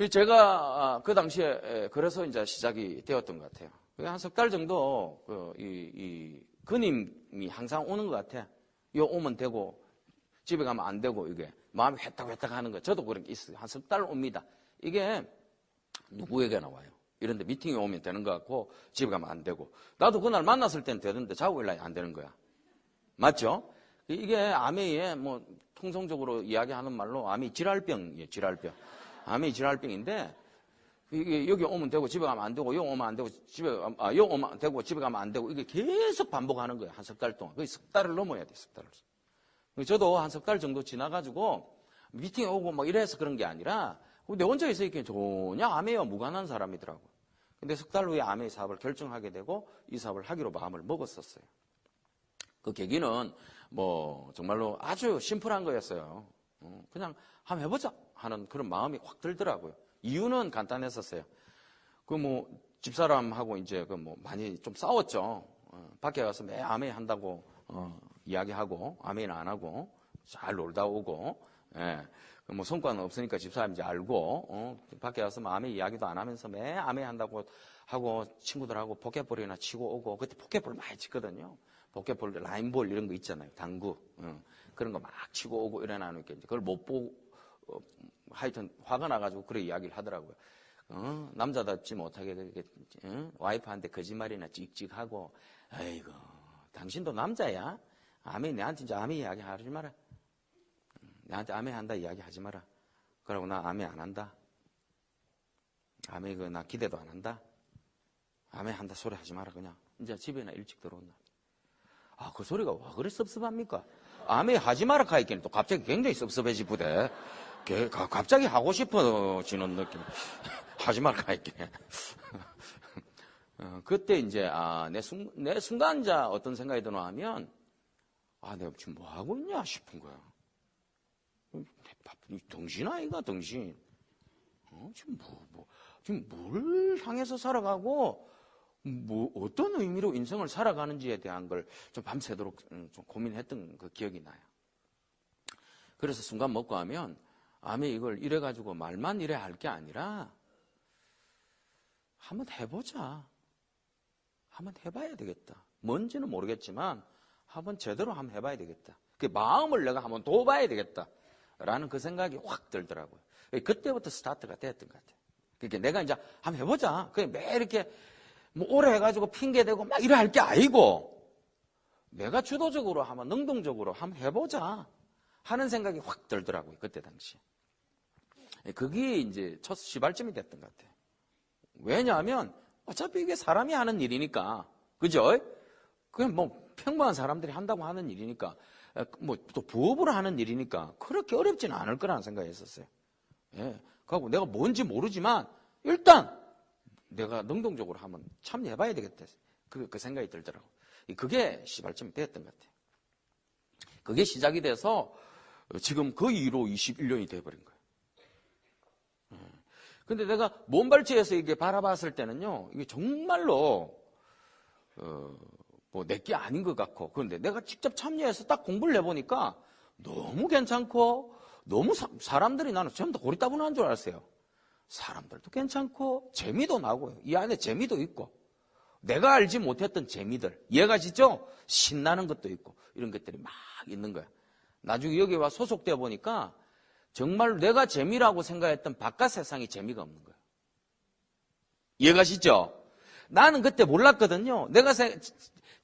제가 그 당시에 그래서 이제 시작이 되었던 것 같아요. 한 석 달 정도 이 근임이 항상 오는 것 같아. 요 오면 되고 집에 가면 안 되고 이게 마음이 회딱회딱 하는 거. 저도 그런 게 있어요. 한 석 달 옵니다. 이게 누구에게나 와요. 이런데 미팅에 오면 되는 것 같고 집에 가면 안 되고. 나도 그날 만났을 때는 되는데 자고 일어나야 안 되는 거야. 맞죠? 이게 암의 뭐 통성적으로 이야기하는 말로 암이 질환병이에요. 질환병. 암이 질환병인데 이게 여기 오면 되고 집에 가면 안 되고 여기 오면 안 되고 여기 오면 되고 집에 가면 안 되고 이게 계속 반복하는 거예요. 한 석 달 동안. 거의 석 달을 넘어야 돼. 석 달을. 저도 한 석 달 정도 지나가지고 미팅에 오고 뭐 이래서 그런 게 아니라 내 혼자 있어 있기엔 전혀 암에와 무관한 사람이더라고. 근데 석 달 후에 암의 사업을 결정하게 되고 이 사업을 하기로 마음을 먹었었어요. 그 계기는 뭐 정말로 아주 심플한 거였어요. 그냥 한번 해보자 하는 그런 마음이 확 들더라고요. 이유는 간단했었어요. 그 뭐 집사람하고 이제 그 뭐 많이 좀 싸웠죠. 밖에 가서 매 아메 한다고 이야기하고 아메는 안 하고 잘 놀다 오고, 예. 뭐 성과는 없으니까 집사람인지 알고 밖에 가서 뭐 아메 이야기도 안 하면서 매 아메 한다고 하고 친구들하고 포켓볼이나 치고 오고. 그때 포켓볼 많이 치거든요. 포켓볼, 라인볼 이런 거 있잖아요. 당구 그런 거 막 치고 오고 이래나니까 이제 그걸 못 보고 하여튼 화가 나가지고 그래 이야기를 하더라고요. 남자답지 못하게 그렇게 와이프한테 거짓말이나 찍찍하고, 아이고 당신도 남자야? 아메 내한테 이제 아메 이야기 하지 마라. 내한테 아메 한다 이야기 하지 마라. 그러고 나 아메 안 한다. 아메 나 기대도 안 한다. 아메 한다 소리 하지 마라. 그냥 이제 집에나 일찍 들어온다. 그 소리가 와 그래 섭섭합니까? 아메 하지 마라 하니까 또 갑자기 굉장히 섭섭해지부대. 갑자기 하고 싶어지는 느낌. 하지 마라 하니까. 그때 이제 내 순간자 어떤 생각이 드나 하면 내가 지금 뭐 하고 있냐 싶은 거야. 덩신아이가 덩신. 지금 뭘 향해서 살아가고 뭐 어떤 의미로 인생을 살아가는지에 대한 걸 좀 밤새도록 좀 고민했던 그 기억이 나요. 그래서 순간 먹고 하면 암에 이걸 이래가지고 말만 이래 할 게 아니라 한번 해보자. 한번 해봐야 되겠다. 뭔지는 모르겠지만 한번 제대로 한번 해봐야 되겠다. 그 마음을 내가 한번 둬봐야 되겠다. 라는 그 생각이 확 들더라고요. 그때부터 스타트가 됐던 것 같아요. 그러니까 내가 이제 한번 해보자. 그냥 매일 이렇게 뭐 오래 해가지고 핑계대고 막 이래 할 게 아니고 내가 주도적으로 한번 능동적으로 한번 해보자 하는 생각이 확 들더라고요. 그때 당시에. 그게 이제 첫 시발점이 됐던 것 같아요. 왜냐하면 어차피 이게 사람이 하는 일이니까, 그죠? 그냥 뭐 평범한 사람들이 한다고 하는 일이니까, 뭐 또 부업으로 하는 일이니까 그렇게 어렵지는 않을 거라는 생각이 있었어요. 예. 그리고 내가 뭔지 모르지만 일단 내가 능동적으로 한번 참여해봐야 되겠다. 그 생각이 들더라고요. 그게 시발점이 되었던 것 같아요. 그게 시작이 돼서 지금 그 이후로 21년이 돼버린 거예요. 근데 내가 먼발치에서 이게 바라봤을 때는요, 이게 정말로, 뭐 내게 아닌 것 같고, 그런데 내가 직접 참여해서 딱 공부를 해보니까 너무 괜찮고, 너무 사람들이 나는 전부 다 고리따분한 줄 알았어요. 사람들도 괜찮고 재미도 나고요. 이 안에 재미도 있고 내가 알지 못했던 재미들, 이해가시죠? 신나는 것도 있고 이런 것들이 막 있는 거야. 나중에 여기 와 소속되어 보니까 정말 내가 재미라고 생각했던 바깥 세상이 재미가 없는 거야. 이해가시죠? 나는 그때 몰랐거든요. 내가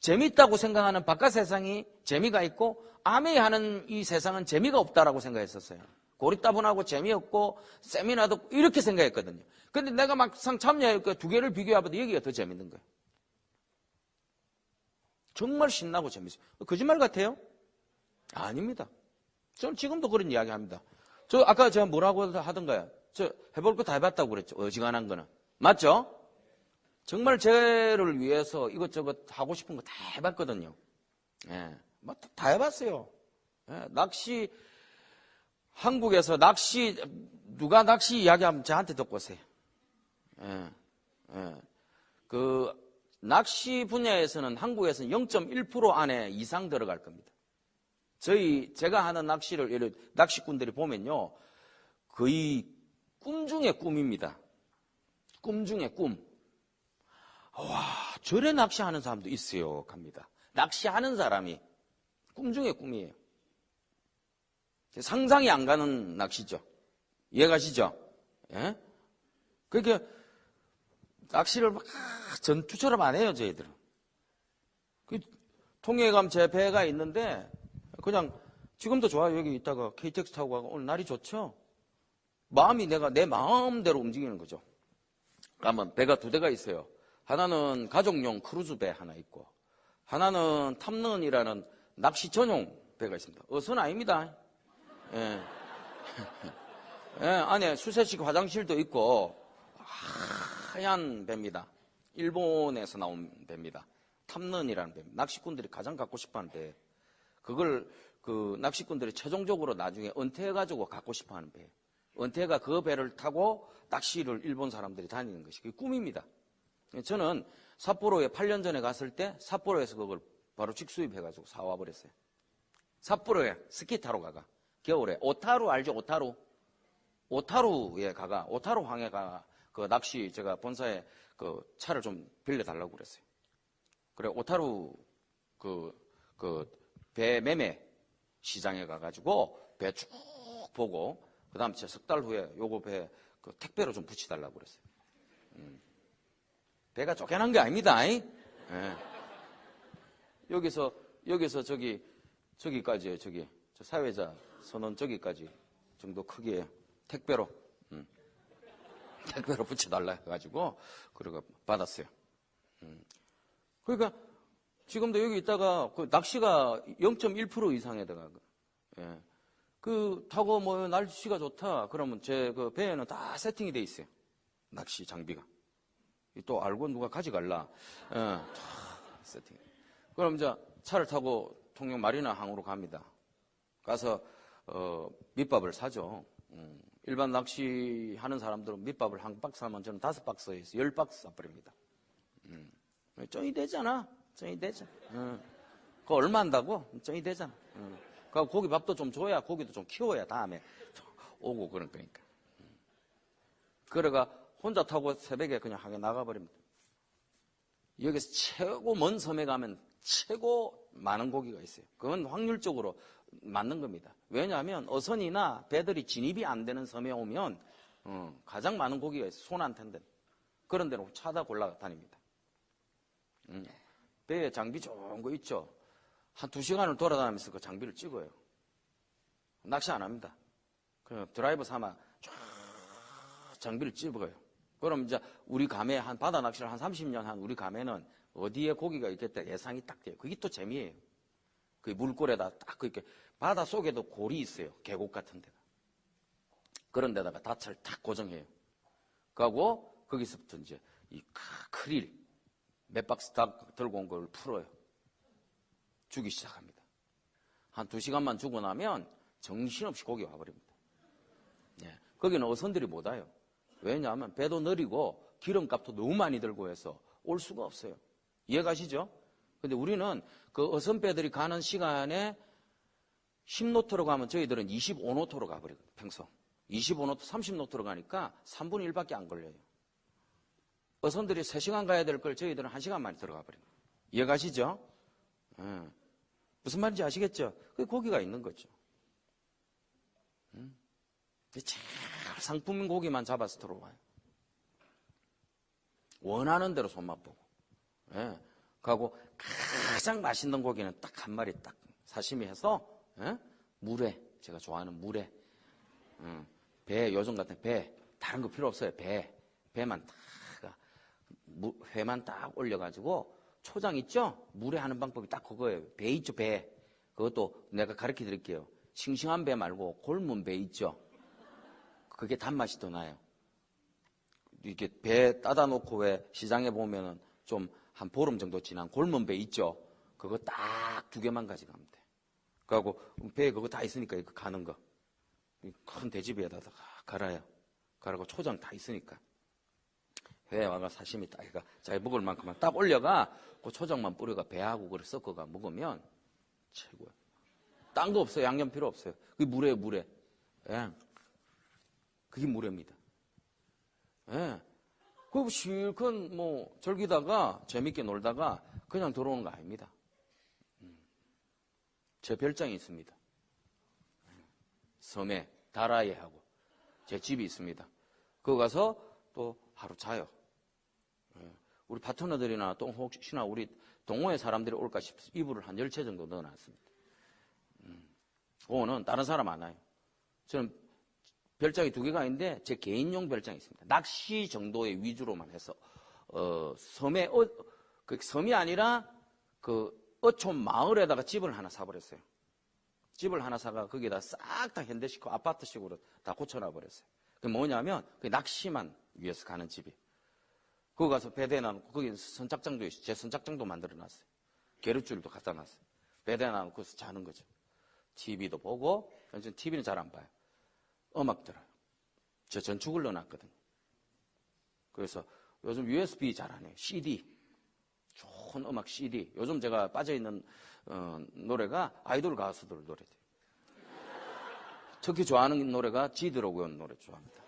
재밌다고 생각하는 바깥 세상이 재미가 있고 아메이 하는 이 세상은 재미가 없다라고 생각했었어요. 고리따분하고 재미없고 세미나도 없고 이렇게 생각했거든요. 근데 내가 막상 참여하니까 두 개를 비교해봐도 여기가 더 재밌는 거예요. 정말 신나고 재밌어요. 거짓말 같아요? 아닙니다. 저는 지금도 그런 이야기 합니다. 저 아까 제가 뭐라고 하던가요? 저 해볼 거 다 해봤다고 그랬죠. 어지간한 거는. 맞죠? 정말 저를 위해서 이것저것 하고 싶은 거 다 해봤거든요. 예, 다 해봤어요. 예, 낚시, 한국에서 누가 낚시 이야기하면 저한테 듣고 오세요. 예, 예. 그, 낚시 분야에서는 한국에서는 0.1% 안에 이상 들어갈 겁니다. 제가 하는 낚시를, 낚시꾼들이 보면요. 거의 꿈 중에 꿈입니다. 꿈 중에 꿈. 와, 저래 낚시하는 사람도 있어요. 갑니다. 낚시하는 사람이 꿈 중에 꿈이에요. 상상이 안 가는 낚시죠. 이해가시죠? 예? 그러니까 낚시를 막 전투처럼 안 해요, 저희들은. 통영에 가면 제 배가 있는데 그냥 지금도 좋아요. 여기 있다가 KTX 타고 가고 오늘 날이 좋죠? 마음이 내 마음대로 움직이는 거죠. 가면 배가 두 대가 있어요. 하나는 가족용 크루즈 배 하나 있고 하나는 탐런이라는 낚시 전용 배가 있습니다. 어선 아닙니다. 예. 예, 안에 수세식 화장실도 있고 하얀 배입니다. 일본에서 나온 배입니다. 탐런이라는 배. 낚시꾼들이 가장 갖고 싶어하는 배. 그걸 그 낚시꾼들이 최종적으로 나중에 은퇴해가지고 갖고 싶어하는 배. 은퇴가 그 배를 타고 낚시를 일본 사람들이 다니는 것이 그게 꿈입니다. 저는 삿포로에 8년 전에 갔을 때 삿포로에서 그걸 바로 직수입해가지고 사와 버렸어요. 삿포로에 스키 타러 가가 겨울에 오타루 알죠? 오타루에 가가 오타루 항에 가 그 낚시 제가 본사에 그 차를 좀 빌려달라고 그랬어요. 그래 오타루 그 배 매매 시장에 가가지고 배 쭉 보고 그 다음에 석 달 후에 요거 배 그 택배로 좀 붙여달라고 그랬어요. 배가 쫓겨난 게 아닙니다. 예. 여기서 저기까지예요. 저기 저 사회자 선언 저기까지 정도 크기에 택배로 택배로 붙여달라 해가지고 그러고 받았어요. 그러니까 지금도 여기 있다가 그 낚시가 0.1% 이상에다가 예. 그 타고 뭐 날씨가 좋다 그러면 제 그 배에는 다 세팅이 돼 있어요. 낚시 장비가. 또 알고 누가 가져갈라. 예. 세팅. 그럼 이제 차를 타고 통영 마리나 항으로 갑니다. 가서 밑밥을 사죠. 일반 낚시하는 사람들은 밑밥을 한 박스 하면 저는 5박스에서 10박스 사버립니다. 쩌이 되잖아. 쩌이 되잖아. 그거 얼마 한다고? 쩌이 되잖아. 그 고기 밥도 좀 줘야 고기도 좀 키워야 다음에 오고 그런 거니까. 그래가 혼자 타고 새벽에 그냥 항해 나가버립니다. 여기서 최고 먼 섬에 가면 최고 많은 고기가 있어요. 그건 확률적으로 맞는 겁니다. 왜냐하면 어선이나 배들이 진입이 안 되는 섬에 오면 가장 많은 고기가 있어요. 손 안 텐데. 그런 데로 차다 골라 다닙니다. 배에 장비 좋은 거 있죠. 한 2시간을 돌아다니면서 그 장비를 찍어요. 낚시 안 합니다. 그럼 드라이버 삼아 쫙 장비를 찍어요. 그럼 이제 우리 감에 한 바다 낚시를 한 30년 한 우리 감에는 어디에 고기가 있겠다 예상이 딱 돼요. 그게 또 재미예요. 그 물골에다 딱 그렇게 바다 속에도 골이 있어요. 계곡 같은 데가. 그런 데다가 닻을 딱 고정해요. 그하고 거기서부터 이제 이 크릴 몇 박스 딱 들고 온 걸 풀어요. 주기 시작합니다. 한 2시간만 주고 나면 정신없이 고기 와버립니다. 예. 거기는 어선들이 못 와요. 왜냐하면 배도 느리고 기름값도 너무 많이 들고 해서 올 수가 없어요. 이해 가시죠? 근데 우리는 그 어선배들이 가는 시간에 10노트로 가면 저희들은 25노트로 가버리거든요. 평소 25노트, 30노트로 가니까 3분의 1밖에 안 걸려요. 어선들이 3시간 가야 될 걸 저희들은 1시간 만에 들어가 버립니다. 이해가시죠? 무슨 말인지 아시겠죠? 그게 고기가 있는 거죠. 제일 상품인 고기만 잡아서 들어와요. 원하는 대로 손맛 보고. 예. 그리고 가장 맛있는 고기는 딱 한 마리 딱 사시미 해서, 예? 물회, 제가 좋아하는 물회. 배, 요즘 같은 배, 다른 거 필요 없어요. 배만 딱, 회만 딱 올려가지고, 초장 있죠? 물회 하는 방법이 딱 그거예요. 배 있죠, 배. 그것도 내가 가르쳐 드릴게요. 싱싱한 배 말고 골문 배 있죠? 그게 단맛이 더 나요. 이렇게 배 따다 놓고 왜 시장에 보면은 좀 한 보름 정도 지난 골문 배 있죠? 그거 딱 2개만 가져가면 돼. 그하고 배에 그거 다 있으니까 이거 가는 거. 큰 돼지배에다 갈아요. 갈아고 초장 다 있으니까. 회에 와가 사시미 딱 해가 자기 먹을 만큼만 딱 올려가 그 초장만 뿌려가 배하고 그걸 섞어가 먹으면 최고야. 딴 거 없어요. 양념 필요 없어요. 그게 물회예요, 물회. 예. 그게 물회입니다. 예. 그 실컷 뭐 즐기다가 재밌게 놀다가 그냥 들어오는 거 아닙니다. 제 별장이 있습니다. 섬에 다라에 하고 제 집이 있습니다. 거기 가서 또 하루 자요. 우리 파트너들이나 또 혹시나 우리 동호회 사람들이 올까 싶어서 이불을 한 10채 정도 넣어놨습니다. 그거는 다른 사람 안 와요. 저는 별장이 2개가 있는데 제 개인용 별장이 있습니다. 낚시 정도의 위주로만 해서 섬에 그 섬이 아니라 그 어촌 마을에다가 집을 하나 사버렸어요. 집을 하나 사가 거기에다 싹 다 현대식 아파트식으로 다 고쳐놔버렸어요. 그게 뭐냐면 그 낚시만 위해서 가는 집이. 거기 가서 배대 놔놓고 거기 선착장도 있어요. 제 선착장도 만들어놨어요. 계륵줄도 갖다 놨어요. 배대 놔놓고 자는 거죠. TV도 보고, 저는 TV는 잘 안 봐요. 음악 들어요. 저 전축을 넣어놨거든요. 그래서 요즘 USB 잘 안 해요. CD. 좋은 음악 CD. 요즘 제가 빠져있는 노래가 아이돌 가수들 노래들. 특히 좋아하는 노래가 지드로고요 노래 좋아합니다.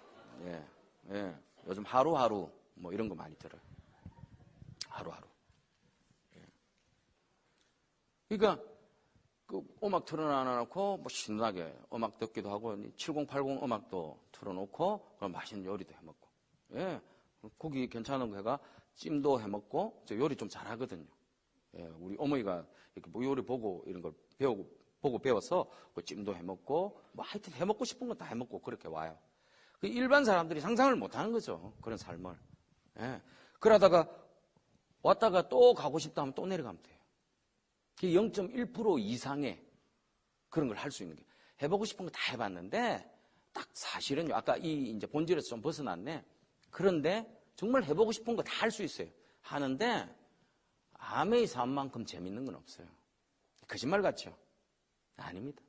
예, 예. 요즘 하루하루 뭐 이런 거 많이 들어요. 하루하루. 예. 그러니까 그 음악 틀어놔놓고 뭐 신나게 음악 듣기도 하고 7080 음악도 틀어놓고 그럼 맛있는 요리도 해먹고. 예. 고기 괜찮은 거 해가 찜도 해먹고 저 요리 좀 잘하거든요. 예. 우리 어머니가 이렇게 뭐 요리 보고 이런 걸 보고 배워서 그 찜도 해먹고 뭐 하여튼 해먹고 싶은 거 다 해먹고 그렇게 와요. 그 일반 사람들이 상상을 못하는 거죠. 그런 삶을. 예. 그러다가 왔다가 또 가고 싶다 하면 또 내려가면 돼요. 0.1% 이상의 그런 걸 할 수 있는 게. 해보고 싶은 거 다 해봤는데, 딱 사실은요, 아까 이제 본질에서 좀 벗어났네. 그런데 정말 해보고 싶은 거 다 할 수 있어요. 하는데, 아메이 사업만큼 재밌는 건 없어요. 거짓말 같죠? 아닙니다.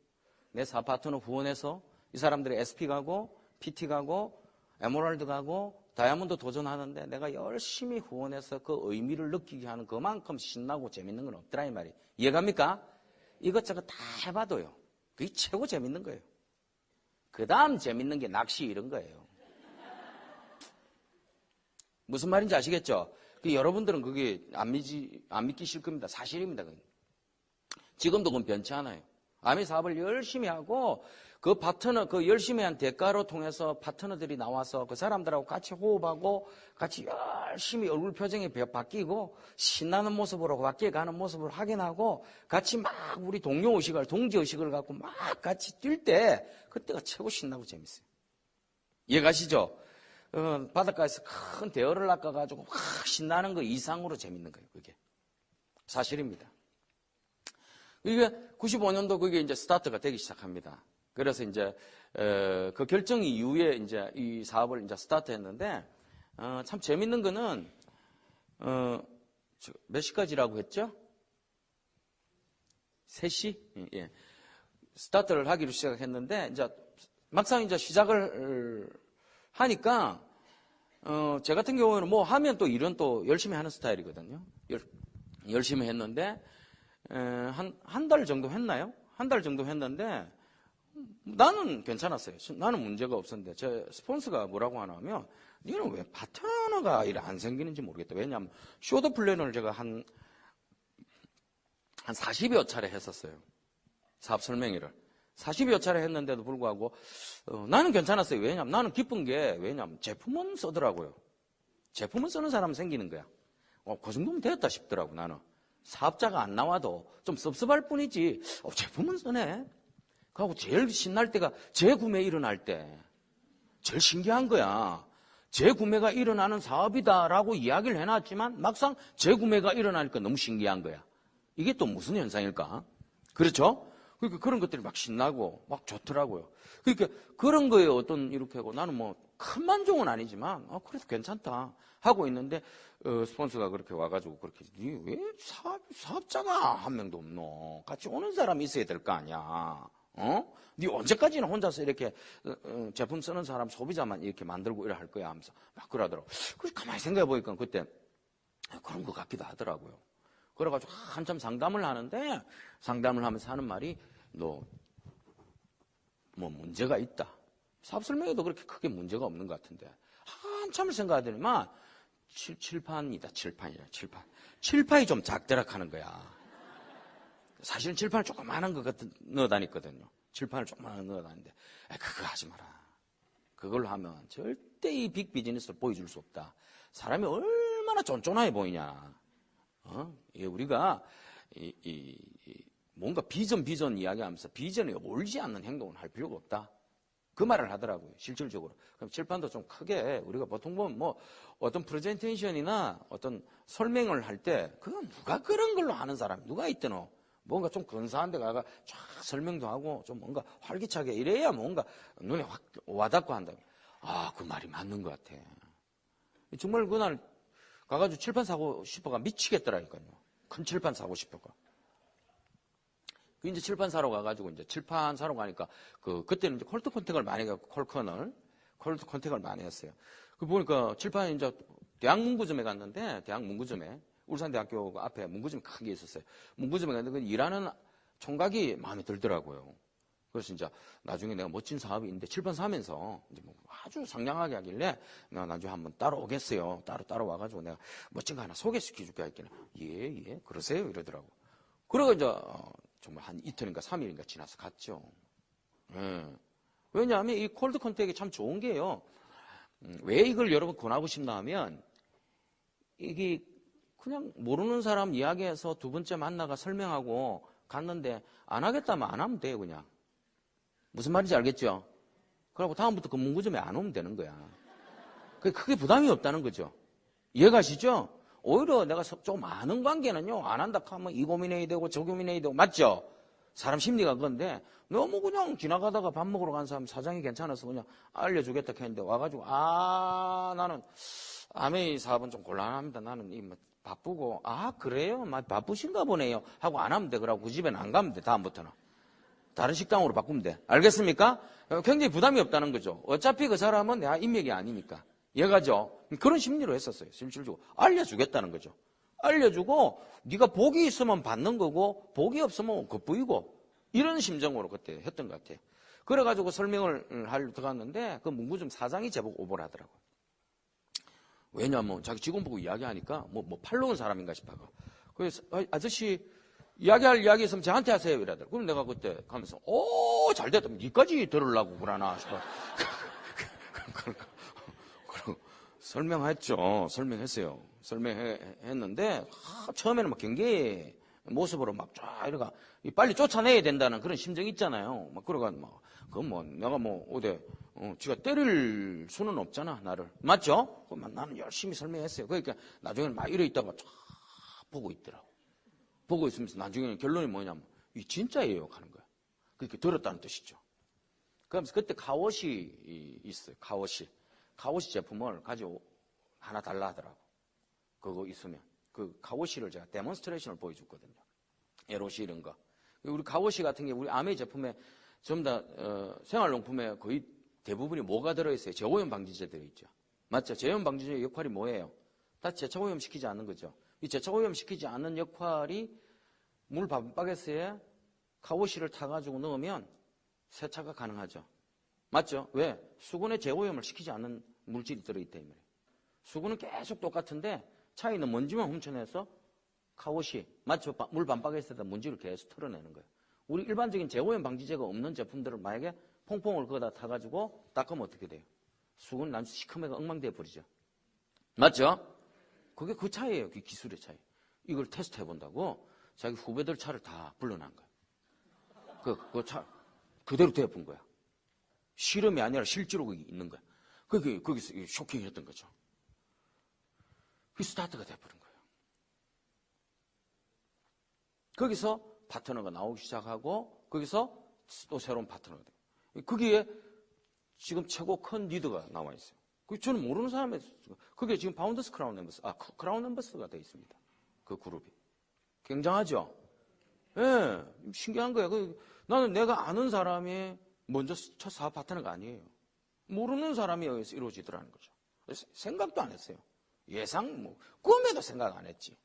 내 사파트너 후원해서 이 사람들이 SP 가고, PT 가고, 에메랄드 가고, 다이아몬드 도전하는데 내가 열심히 후원해서 그 의미를 느끼게 하는 그만큼 신나고 재밌는 건 없더라 이 말이. 이해갑니까? 이것저것 다 해봐도요. 그게 최고 재밌는 거예요. 그 다음 재밌는 게 낚시 이런 거예요. 무슨 말인지 아시겠죠? 여러분들은 그게 안 믿기실 겁니다. 사실입니다. 지금도 그건 변치 않아요. 아미 사업을 열심히 하고 그 파트너, 그 열심히 한 대가로 통해서 파트너들이 나와서 그 사람들하고 같이 호흡하고 같이 열심히 얼굴 표정이 바뀌고 신나는 모습으로 바뀌어가는 모습을 확인하고 같이 막 우리 동료의식을, 동지의식을 갖고 막 같이 뛸 때 그때가 최고 신나고 재밌어요. 이해가시죠? 바닷가에서 큰 대어를 낚아가지고 확 신나는 거 이상으로 재밌는 거예요. 그게. 사실입니다. 이게 95년도 그게 이제 스타트가 되기 시작합니다. 그래서 이제 그 결정 이후에 이제 이 사업을 이제 스타트했는데 참 재밌는 거는 몇 시까지라고 했죠? 3시? 예. 스타트를 하기로 시작했는데 이제 막상 이제 시작을 하니까 제 같은 경우에는 뭐 하면 또 일은 또 열심히 하는 스타일이거든요. 열심히 했는데 한 달 정도 했나요? 한 달 정도 했는데 나는 괜찮았어요. 나는 문제가 없었는데 제 스폰서가 뭐라고 하냐면 니는 왜 파트너가 이래 안 생기는지 모르겠다. 왜냐하면 쇼더 플래너를 제가 한 40여 차례 했었어요. 사업 설명회를. 40여 차례 했는데도 불구하고 나는 괜찮았어요. 왜냐하면 나는 기쁜 게 왜냐하면 제품은 쓰더라고요. 제품은 쓰는 사람 생기는 거야. 그 정도면 됐다 싶더라고 나는. 사업자가 안 나와도 좀 섭섭할 뿐이지 제품은 쓰네. 그리고 제일 신날 때가 재구매 일어날 때 제일 신기한 거야. 재구매가 일어나는 사업이다라고 이야기를 해놨지만 막상 재구매가 일어나니까 너무 신기한 거야. 이게 또 무슨 현상일까? 그렇죠? 그러니까 그런 것들이 막 신나고 막 좋더라고요. 그러니까 그런 거에 어떤 이렇게 하고 나는 뭐 큰 만족은 아니지만 그래도 괜찮다 하고 있는데 스폰서가 그렇게 와가지고 그렇게 니 왜 사업자가 한 명도 없노? 같이 오는 사람이 있어야 될 거 아니야. 니 언제까지나 혼자서 이렇게 제품 쓰는 사람 소비자만 이렇게 만들고 이래 할 거야 하면서 막 그러더라고. 그래서 가만히 생각해 보니까 그때 그런 것 같기도 하더라고요. 그래가지고 한참 상담을 하는데 상담을 하면서 하는 말이 너 뭐 문제가 있다. 사업 설명에도 그렇게 크게 문제가 없는 것 같은데 한참을 생각하더니만 칠판이다. 칠판이 좀 작더라 하는 거야. 사실은 칠판을 조그만한 것 같은 넣어 다녔거든요. 칠판을 조그만한 거 넣어 다니는데 그거 하지 마라. 그걸로 하면 절대 이 빅 비즈니스를 보여줄 수 없다. 사람이 얼마나 쫀쫀하게 보이냐. 우리가 뭔가 비전 이야기하면서 비전에 올지 않는 행동을 할 필요가 없다. 그 말을 하더라고요. 실질적으로. 그럼 칠판도 좀 크게 우리가 보통 보면 뭐 어떤 프레젠테이션이나 어떤 설명을 할 때 그건 누가 그런 걸로 하는 사람이 누가 있더노? 뭔가 좀 근사한 데 가가 쫙 설명도 하고 좀 뭔가 활기차게 이래야 뭔가 눈에 확 와닿고 한다. 그 말이 맞는 것 같아. 정말 그날 가가지고 칠판 사고 싶어가 미치겠더라니까요. 큰 칠판 사고 싶어가. 이제 칠판 사러 가가지고 이제 칠판 사러 가니까 그때는 이제 콜드 컨택을 많이 해갖고 콜드 컨택을 많이 했어요. 그 보니까 칠판이 이제 대학 문구점에 갔는데 대학 문구점에 울산대학교 앞에 문구점이 큰 게 있었어요. 문구점에 갔는데 그 일하는 총각이 마음에 들더라고요. 그래서 이제 나중에 내가 멋진 사업이 있는데 칠판 사면서 이제 뭐 아주 상냥하게 하길래 내가 나중에 한번 따라오겠어요. 따로 와가지고 내가 멋진 거 하나 소개시켜 줄게 했길래 예, 그러세요? 이러더라고. 그러고 이제 정말 한 이틀인가 3일인가 지나서 갔죠. 왜냐하면 이 콜드 컨택이 참 좋은 게요. 왜 이걸 여러분 권하고 싶나 하면 이게 그냥 모르는 사람 이야기해서 두 번째 만나가 설명하고 갔는데 안 하겠다면 안 하면 돼요, 그냥. 무슨 말인지 알겠죠? 그리고 다음부터 그 문구점에 안 오면 되는 거야. 그게 크게 부담이 없다는 거죠. 이해가시죠? 오히려 내가 좀 아는 관계는요, 안 한다 하면 이 고민해야 되고 저 고민해야 되고, 맞죠? 사람 심리가 그건데, 너무 그냥 지나가다가 밥 먹으러 간 사람 사장이 괜찮아서 그냥 알려주겠다 했는데, 와가지고, 나는 아메이 사업은 좀 곤란합니다. 나는 바쁘고, 그래요? 바쁘신가 보네요. 하고 안 하면 돼. 그러고 그 집에는 안 가면 돼. 다음부터는. 다른 식당으로 바꾸면 돼. 알겠습니까? 굉장히 부담이 없다는 거죠. 어차피 그 사람은 내 인맥이 아니니까. 얘가죠. 그런 심리로 했었어요. 실질적으로 알려주겠다는 거죠. 알려주고 네가 복이 있으면 받는 거고 복이 없으면 겉보이고 이런 심정으로 그때 했던 것 같아요. 그래가지고 설명을 하려 들어갔는데 그 문구점 사장이 제보고 오버를 하더라고요. 왜냐면 자기 직원 보고 이야기하니까 뭐 팔러 온 사람인가 싶어가. 그래서 아저씨 이야기할 이야기 있으면 저한테 하세요 이러더라고요. 그럼 내가 그때 가면서 잘됐다. 니까지 들으려고 그러나 싶어. 설명했죠. 설명했어요. 설명했는데 처음에는 막 경계의 모습으로 막 쫙 이러가 빨리 쫓아내야 된다는 그런 심정이 있잖아요. 막 그러가 내가 어디 지가 때릴 수는 없잖아 나를. 맞죠? 그럼 나는 열심히 설명했어요. 그러니까 나중에는 막 이래 있다가 쫙 보고 있더라고. 보고 있으면서 나중에는 결론이 뭐냐면 이 진짜예요 하는 거야. 그렇게 들었다는 뜻이죠. 그러면서 그때 카워시 있어요. 카워시 제품을 가지고 하나 달라 하더라고. 그거 있으면. 그 카워시를 제가 데몬스트레이션을 보여줬거든요. 에로시 이런 거. 우리 카워시 같은 게 우리 아메이 제품에 전부 다 생활용품에 거의 대부분이 뭐가 들어있어요? 제오염 방지제 들어있죠. 맞죠? 제오염 방지제의 역할이 뭐예요? 다 재차오염 시키지 않는 거죠. 이 재차오염 시키지 않는 역할이 물 바게스에 카워시를 타가지고 넣으면 세차가 가능하죠. 맞죠? 왜? 수건에 재오염을 시키지 않는 물질이 들어있기 때문에. 수건은 계속 똑같은데 차이는 먼지만 훔쳐내서 카워시, 맞죠? 물 반박했을 때 먼지를 계속 털어내는 거예요. 우리 일반적인 재오염 방지제가 없는 제품들을 만약에 퐁퐁을 거기다 타가지고 닦으면 어떻게 돼요? 수건 난 시커매가 엉망돼 버리죠. 맞죠? 그게 그 차이예요. 그 기술의 차이. 이걸 테스트 해본다고 자기 후배들 차를 다 불러난 거예요. 그 차 그대로 대본 거야. 실험이 아니라 실제로 거기 있는 거야. 거기서 쇼킹했던 거죠. 그 스타트가 돼버린 거예요. 거기서 파트너가 나오기 시작하고 거기서 또 새로운 파트너가 돼요. 거기에 지금 최고 큰 리더가 나와 있어요. 저는 모르는 사람이 그게 지금 파운더스 크라운 멤버스, 크라운 멤버스가 되어 있습니다. 그 그룹이. 굉장하죠? 예, 네, 신기한 거예요. 나는 내가 아는 사람이 먼저 첫 사업 파트너가 아니에요. 모르는 사람이 여기서 이루어지더라는 거죠. 생각도 안 했어요. 예상, 꿈에도 생각 안 했지.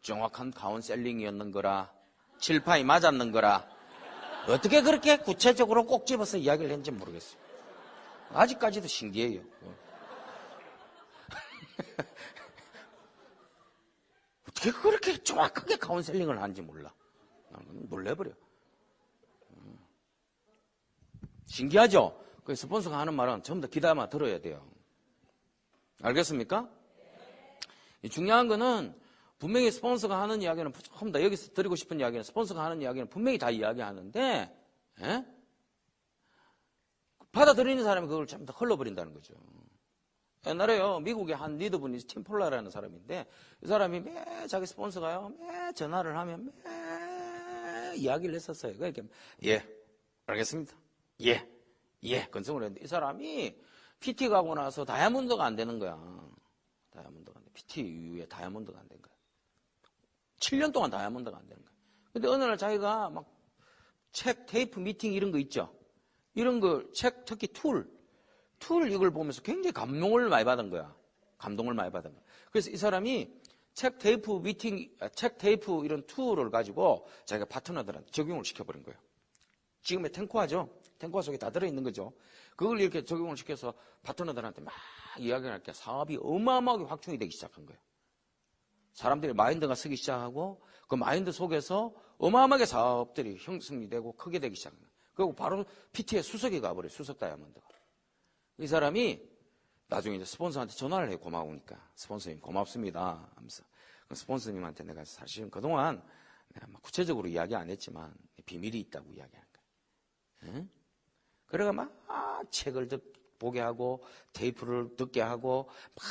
정확한 카운셀링이었는 거라, 칠파이 맞았는 거라, 어떻게 그렇게 구체적으로 꼭 집어서 이야기를 했는지 모르겠어요. 아직까지도 신기해요. 어떻게 그렇게 정확하게 카운셀링을 하는지 몰라. 놀래버려. 신기하죠? 그 스폰서가 하는 말은 전부 다 귀담아 들어야 돼요. 알겠습니까? 중요한 거는 분명히 스폰서가 하는 이야기는 조금 더 여기서 드리고 싶은 이야기는 스폰서가 하는 이야기는 분명히 다 이야기하는데 받아들이는 사람이 그걸 전부 다 흘러버린다는 거죠. 옛날에요, 미국의 한 리더분이 팀 폴라라는 사람인데 이 사람이 매 자기 스폰서가요 매 전화를 하면 매 이야기를 했었어요. 그러니까 예, 알겠습니다. 예, 건성을 했는데 이 사람이 PT 가고 나서 다이아몬드가 안 되는 거야. 다이아몬드가 안 돼. PT 이후에 다이아몬드가 안 된 거야. 7년 동안 다이아몬드가 안 되는 거야. 근데 어느 날 자기가 막 책, 테이프 미팅 이런 거 있죠. 이런 거 책, 특히 툴 이걸 보면서 굉장히 감동을 많이 받은 거야. 감동을 많이 받은 거야. 그래서 이 사람이 책 테이프 이런 툴을 가지고 자기가 파트너들한테 적용을 시켜버린 거예요. 지금의 탱코아죠. 탱코아 속에 다 들어있는 거죠. 그걸 이렇게 적용을 시켜서 파트너들한테 막 이야기를 할게 사업이 어마어마하게 확충이 되기 시작한 거예요. 사람들이 마인드가 서기 시작하고 그 마인드 속에서 어마어마하게 사업들이 형성이 되고 크게 되기 시작한 거예요. 그리고 바로 PT의 수석이 가버려요. 수석 다이아몬드가. 이 사람이 나중에 이제 스폰서한테 전화를 해요. 고마우니까. 스폰서님 고맙습니다 하면서. 스폰서님한테 내가 사실은 그동안 내가 막 구체적으로 이야기 안 했지만 비밀이 있다고 이야기하는 거예요. 응? 그래가 막 책을 보게 하고 테이프를 듣게 하고 막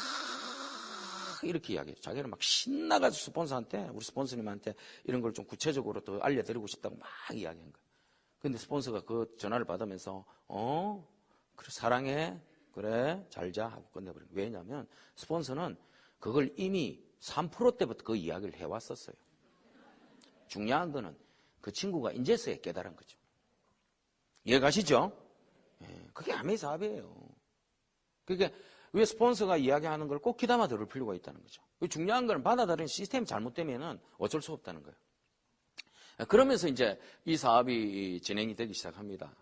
이렇게 이야기해요. 자기는 막 신나가지고 스폰서한테 우리 스폰서님한테 이런 걸 좀 구체적으로 더 알려드리고 싶다고 막 이야기한 거예요. 근데 스폰서가 그 전화를 받으면서 그래 사랑해 그래 잘자 하고 끝내버린 거예요. 왜냐하면 스폰서는 그걸 이미 3% 때부터 그 이야기를 해왔었어요. 중요한 거는 그 친구가 인제서야 깨달은 거죠. 이해가시죠? 그게 아메이 사업이에요. 그러니까 왜 스폰서가 이야기하는 걸 꼭 귀담아 들을 필요가 있다는 거죠. 중요한 건 받아들이는 시스템이 잘못되면은 어쩔 수 없다는 거예요. 그러면서 이제 이 사업이 진행이 되기 시작합니다.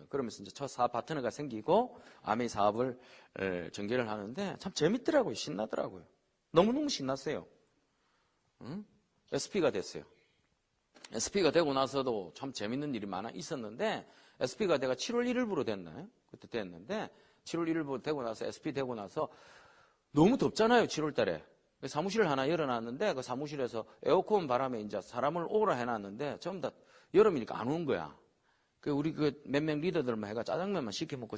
그러면서 이제 첫 사업 파트너가 생기고 아메이 사업을 전개를 하는데 참 재밌더라고요. 신나더라고요. 너무너무 신났어요. SP가 됐어요. SP가 되고 나서도 참 재밌는 일이 많아 있었는데 SP가 내가 7월 1일부로 됐나요? 그때 됐는데 7월 1일부로 되고 나서 SP 되고 나서 너무 덥잖아요. 7월 달에. 사무실을 하나 열어놨는데 그 사무실에서 에어컨 바람에 이제 사람을 오라 해놨는데 전부 다 여름이니까 안 오는 거야. 우리 몇 명 리더들만 해가 짜장면만 시켜 먹고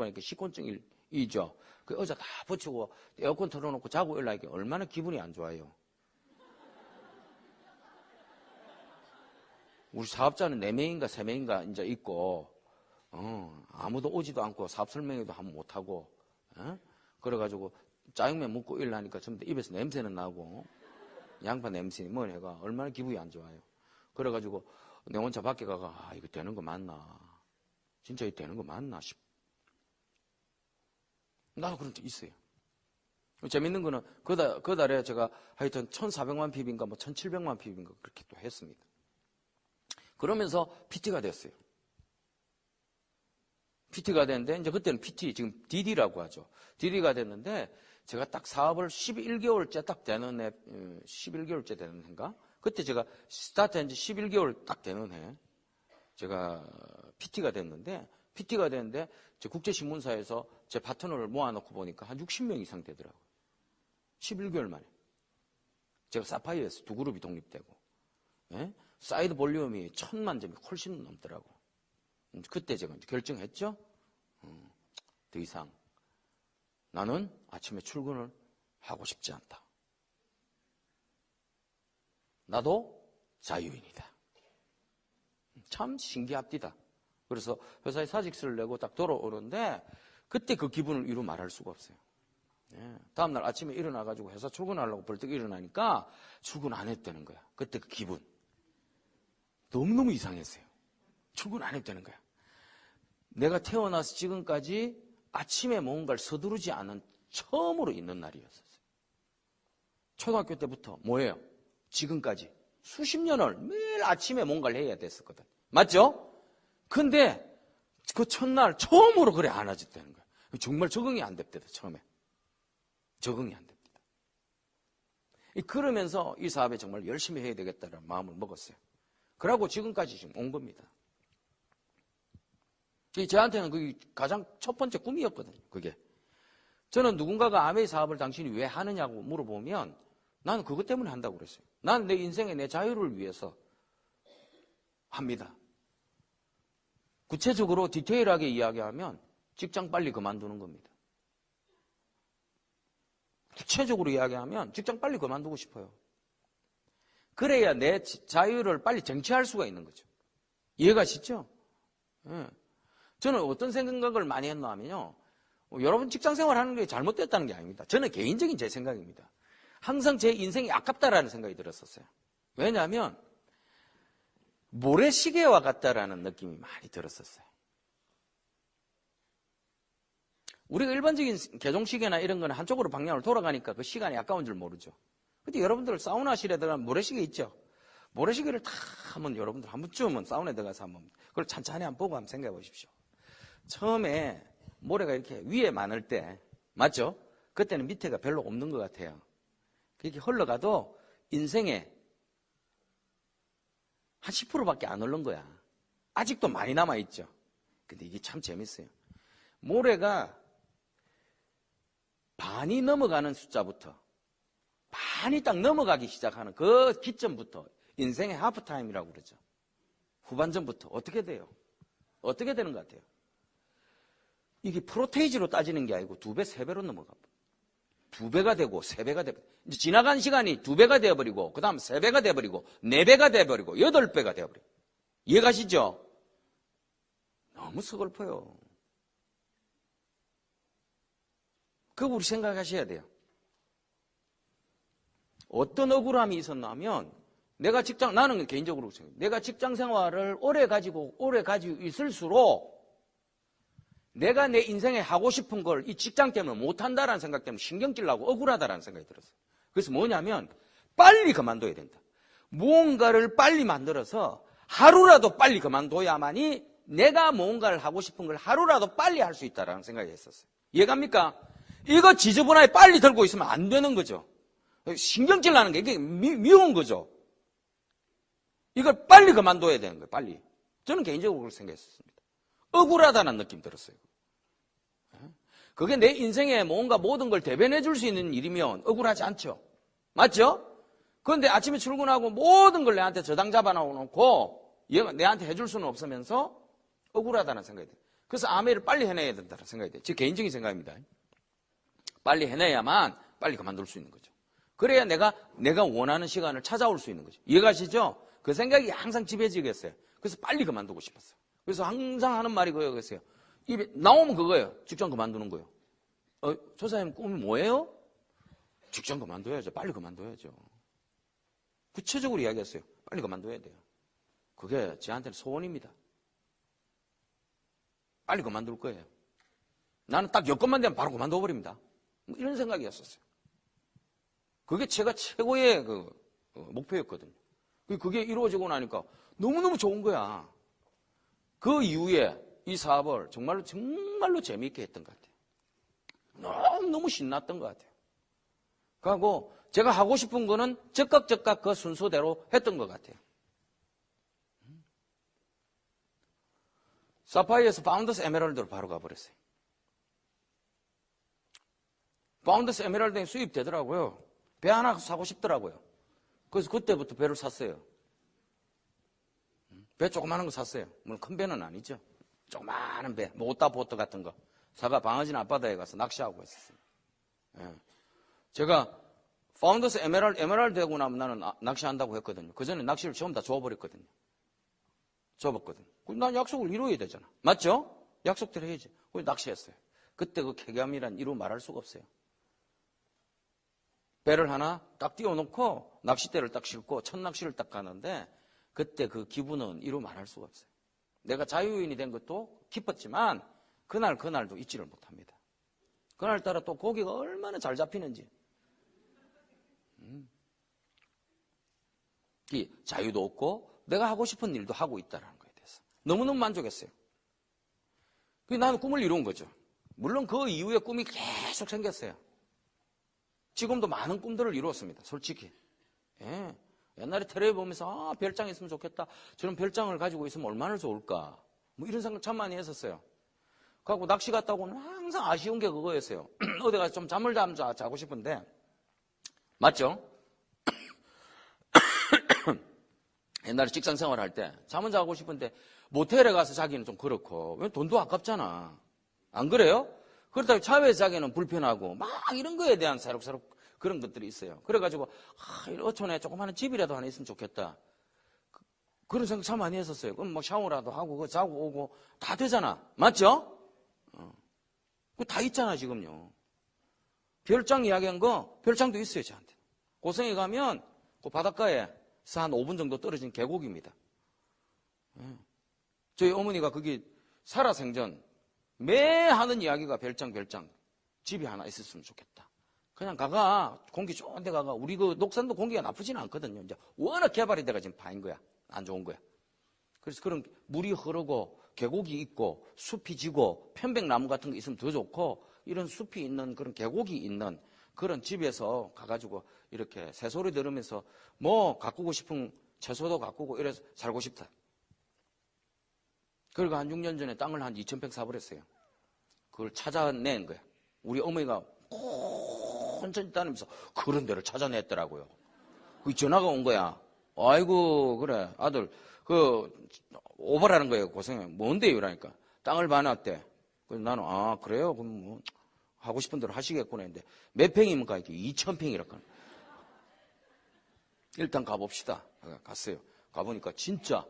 하니까 식곤증이죠. 그 의자 다 붙이고 에어컨 틀어놓고 자고 일어나니까 얼마나 기분이 안 좋아요. 우리 사업자는 4명인가 3명인가 이제 있고, 아무도 오지도 않고 사업 설명회도 한번 못하고, 그래가지고 짜장면 먹고 일어나니까 전부 다 입에서 냄새는 나고, 양파 냄새, 뭐 해가 얼마나 기분이 안 좋아요. 그래가지고 내 혼자 밖에 가가, 이거 되는 거 맞나? 진짜 이거 되는 거 맞나 싶어. 나도 그런 적 있어요. 재밌는 거는 그 달에 제가 하여튼 1,400만 PB인가 뭐 1,700만 PB인가 그렇게 또 했습니다. 그러면서 PT가 됐어요. PT가 됐는데 이제 그때는 PT 지금 DD라고 하죠. DD가 됐는데 제가 딱 사업을 11개월째 딱 되는 해, 11개월째 되는 해인가? 그때 제가 스타트한 지 11개월 딱 되는 해 제가 PT가 됐는데 제 국제신문사에서 제 파트너를 모아놓고 보니까 한 60명 이상 되더라고요. 11개월 만에. 제가 사파이어에서 두 그룹이 독립되고, 예? 사이드 볼륨이 1,000만 점이 훨씬 넘더라고요. 그때 제가 결정했죠. 더 이상 나는 아침에 출근을 하고 싶지 않다. 나도 자유인이다. 참 신기합디다. 그래서 회사에 사직서를 내고 딱 돌아오는데 그때 그 기분을 이루 말할 수가 없어요. 예. 다음날 아침에 일어나가지고 회사 출근하려고 벌떡 일어나니까 출근 안 했다는 거야. 그때 그 기분. 너무너무 이상했어요. 출근 안 했다는 거야. 내가 태어나서 지금까지 아침에 뭔가를 서두르지 않은 처음으로 있는 날이었어요. 초등학교 때부터 뭐예요? 지금까지 수십 년을 매일 아침에 뭔가를 해야 됐었거든. 맞죠? 근데 그 첫날 처음으로 그래 안 하졌다는 거야. 정말 적응이 안 됐대요. 처음에. 적응이 안 됩니다. 그러면서 이 사업에 정말 열심히 해야 되겠다는 마음을 먹었어요. 그러고 지금까지 지금 온 겁니다. 저한테는 그게 가장 첫 번째 꿈이었거든요. 그게. 저는 누군가가 아메이 사업을 당신이 왜 하느냐고 물어보면 나는 그것 때문에 한다고 그랬어요. 나는 내 인생의 내 자유를 위해서 합니다. 구체적으로 디테일하게 이야기하면 직장 빨리 그만두는 겁니다. 구체적으로 이야기하면 직장 빨리 그만두고 싶어요. 그래야 내 자유를 빨리 쟁취할 수가 있는 거죠. 이해가시죠? 예. 저는 어떤 생각을 많이 했나 하면요. 여러분 직장 생활하는 게 잘못됐다는 게 아닙니다. 저는 개인적인 제 생각입니다. 항상 제 인생이 아깝다라는 생각이 들었었어요. 왜냐하면 모래시계와 같다라는 느낌이 많이 들었었어요. 우리가 일반적인 개종시계나 이런 거는 한쪽으로 방향을 돌아가니까 그 시간이 아까운 줄 모르죠. 근데 여러분들 사우나실에 들어가면 모래시계 있죠? 모래시계를 다 한번 여러분들 한 번쯤은 사우나에 들어가서 한번 그걸 찬찬히 한번 보고 한번 생각해 보십시오. 처음에 모래가 이렇게 위에 많을 때, 맞죠? 그때는 밑에가 별로 없는 것 같아요. 그렇게 흘러가도 인생에 한 10%밖에 안 흐른 거야. 아직도 많이 남아있죠. 근데 이게 참 재밌어요. 모래가 반이 넘어가는 숫자부터 반이 딱 넘어가기 시작하는 그 기점부터 인생의 하프타임이라고 그러죠. 후반전부터 어떻게 돼요? 어떻게 되는 것 같아요? 이게 프로테이지로 따지는 게 아니고 2배, 3배로 넘어가. 2배가 되고 3배가 되고 이제 지나간 시간이 2배가 되어버리고 그 다음 3배가 되어버리고 4배가 되어버리고 8배가 되어버리고 이해가시죠? 너무 서글퍼요. 그거 우리 생각하셔야 돼요. 어떤 억울함이 있었냐면 나는 개인적으로 내가 직장 생활을 오래 가지고 있을수록 내가 내 인생에 하고 싶은 걸 이 직장 때문에 못한다라는 생각 때문에 신경질 나고 억울하다라는 생각이 들었어요. 그래서 뭐냐면 빨리 그만둬야 된다. 무언가를 빨리 만들어서 하루라도 빨리 그만둬야만이 내가 뭔가를 하고 싶은 걸 하루라도 빨리 할 수 있다라는 생각이 했었어요. 이해갑니까? 이거 지저분하게 빨리 들고 있으면 안 되는 거죠. 신경질 나는 게 이게 미운 거죠. 이걸 빨리 그만둬야 되는 거예요. 빨리. 저는 개인적으로 그렇게 생각했습니다. 억울하다는 느낌 들었어요. 그게 내 인생에 뭔가 모든 걸 대변해 줄 수 있는 일이면 억울하지 않죠. 맞죠? 그런데 아침에 출근하고 모든 걸 내한테 저당 잡아놓고 얘가 내한테 해줄 수는 없으면서 억울하다는 생각이 들어요. 그래서 아메이를 빨리 해내야 된다는 생각이 들어요. 제 개인적인 생각입니다. 빨리 해내야만 빨리 그만둘 수 있는 거죠. 그래야 내가 원하는 시간을 찾아올 수 있는 거죠. 이해가시죠? 그 생각이 항상 지배지겠어요. 그래서 빨리 그만두고 싶었어요. 그래서 항상 하는 말이 그거였어요. 입에 나오면 그거예요. 직장 그만두는 거예요. 조사님 꿈이 뭐예요? 직장 그만둬야죠. 빨리 그만둬야죠. 구체적으로 이야기했어요. 빨리 그만둬야 돼요. 그게 저한테는 소원입니다. 빨리 그만둘 거예요. 나는 딱 여건만 되면 바로 그만둬버립니다. 뭐 이런 생각이었었어요. 그게 제가 최고의 목표였거든요. 그게 이루어지고 나니까 너무너무 좋은 거야. 그 이후에 이 사업을 정말로 재미있게 했던 것 같아요. 너무 신났던 것 같아요. 그리고 제가 하고 싶은 거는 즉각 그 순서대로 했던 것 같아요. 사파이어에서 파운더스 에메랄드로 바로 가버렸어요. 파운더스 에메랄드에 수입되더라고요. 배 하나 사고 싶더라고요. 그래서 그때부터 배를 샀어요. 배 조그마한 거 샀어요. 물론 큰 배는 아니죠. 조그마한 배, 뭐 오따보트 같은 거. 사가 방어진 앞바다에 가서 낚시하고 있었어요. 예. 제가 파운더스 에메랄드 되고 나면 나는 낚시한다고 했거든요. 그 전에 낚시를 전부 다 줘버렸거든요. 줘봤거든요. 난 약속을 이루어야 되잖아. 맞죠? 약속대로 해야지. 그래서 낚시했어요. 그때 그 쾌감이란 이루 말할 수가 없어요. 배를 하나 딱 띄워놓고 낚싯대를 딱 싣고 첫 낚시를 딱 가는데 그때 그 기분은 이루 말할 수가 없어요. 내가 자유인이 된 것도 기뻤지만 그날도 잊지를 못합니다. 그날따라 또 고기가 얼마나 잘 잡히는지. 이 자유도 없고 내가 하고 싶은 일도 하고 있다는 거에 대해서 너무너무 만족했어요. 나는 꿈을 이룬 거죠. 물론 그 이후에 꿈이 계속 생겼어요. 지금도 많은 꿈들을 이루었습니다. 솔직히. 예. 옛날에 텔레비 보면서 별장 있으면 좋겠다. 저런 별장을 가지고 있으면 얼마나 좋을까. 뭐 이런 생각 참 많이 했었어요. 그래갖고 낚시 갔다 오고는 항상 아쉬운 게 그거였어요. 어디 가서 좀 잠을 자고 싶은데 맞죠? 옛날에 직장 생활할 때 잠은 자고 싶은데 모텔에 가서 자기는 좀 그렇고 왜 돈도 아깝잖아. 안 그래요? 그렇다고 차에서 자기는 불편하고 막 이런 거에 대한 새록새록 그런 것들이 있어요. 그래가지고 어촌에 조그마한 집이라도 하나 있으면 좋겠다. 그런 생각 참 많이 했었어요. 그럼 뭐 샤워라도 하고 자고 오고 다 되잖아. 맞죠? 그거 다 있잖아 지금요. 별장 이야기한 거 별장도 있어요 저한테. 고성에 가면 그 바닷가에서 한 5분 정도 떨어진 계곡입니다. 저희 어머니가 거기 살아생전 매 하는 이야기가 별장 집이 하나 있었으면 좋겠다. 그냥 공기 좋은 데 가가 우리 그 녹산도 공기가 나쁘지는 않거든요. 이제 워낙 개발이 돼가 지금 파인 거야. 안 좋은 거야. 그래서 그런 물이 흐르고 계곡이 있고 숲이 지고 편백나무 같은 거 있으면 더 좋고 이런 숲이 있는 그런 계곡이 있는 그런 집에서 가가지고 이렇게 새소리 들으면서 뭐 가꾸고 싶은 채소도 가꾸고 이래서 살고 싶다. 그리고 한 6년 전에 땅을 한 2,000평 사버렸어요. 그걸 찾아낸 거야. 우리 어머니가 천천히 다니면서 그런 데를 찾아냈더라고요. 그 전화가 온 거야. 아이고 그래 아들 오버라는 거예요. 고생해. 뭔데요? 이러니까 땅을 봐놨대. 그래서 나는 그래요? 그럼 뭐 하고 싶은 대로 하시겠구나 했는데 몇 평입니까? 이렇게 2,000평이라고. 일단 가봅시다. 갔어요. 가보니까 진짜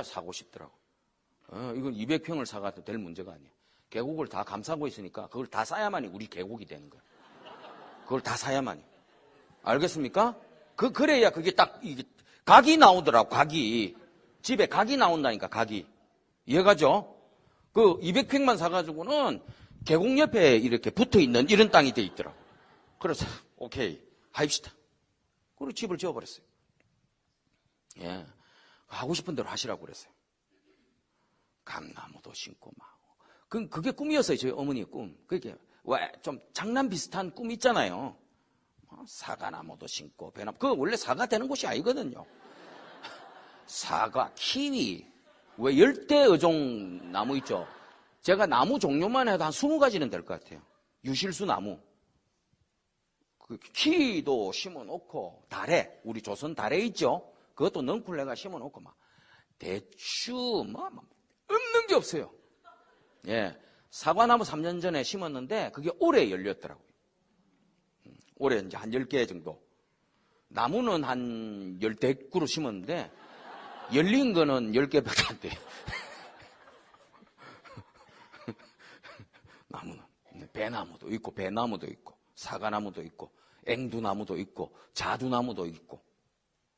사고 싶더라고. 이건 200평을 사가도 될 문제가 아니야. 계곡을 다 감싸고 있으니까 그걸 다 쌓아야만이 우리 계곡이 되는 거야. 그걸 다 사야만이. 알겠습니까? 그래야 그게 딱 이게 각이 나오더라고. 각이. 집에 각이 나온다니까. 각이. 이해가죠? 그 200평만 사가지고는 계곡 옆에 이렇게 붙어있는 이런 땅이 돼 있더라고. 그래서 오케이 합시다. 그리고 집을 지어버렸어요. 예, 하고 싶은 대로 하시라고 그랬어요. 감나무도 심고 막. 그게 꿈이었어요. 저희 어머니의 꿈. 그게 왜 좀 장난 비슷한 꿈 있잖아요. 사과나무도 심고 배나무. 그거 원래 사과 되는 곳이 아니거든요. 사과, 키위, 왜 열대어종 나무 있죠. 제가 나무 종류만 해도 한 20가지는 될 것 같아요. 유실수 나무. 키위도 심어놓고 다래, 우리 조선 다래 있죠. 그것도 넝쿨레가 심어놓고 막 대추 없는 게 없어요. 예, 사과나무 3년 전에 심었는데 그게 올해 열렸더라고요. 올해 이제 한 10개 정도. 나무는 한 10대꾸로 심었는데 열린 거는 10개밖에 안 돼요. 나무는 배나무도 있고 배나무도 있고 사과나무도 있고 앵두나무도 있고 자두나무도 있고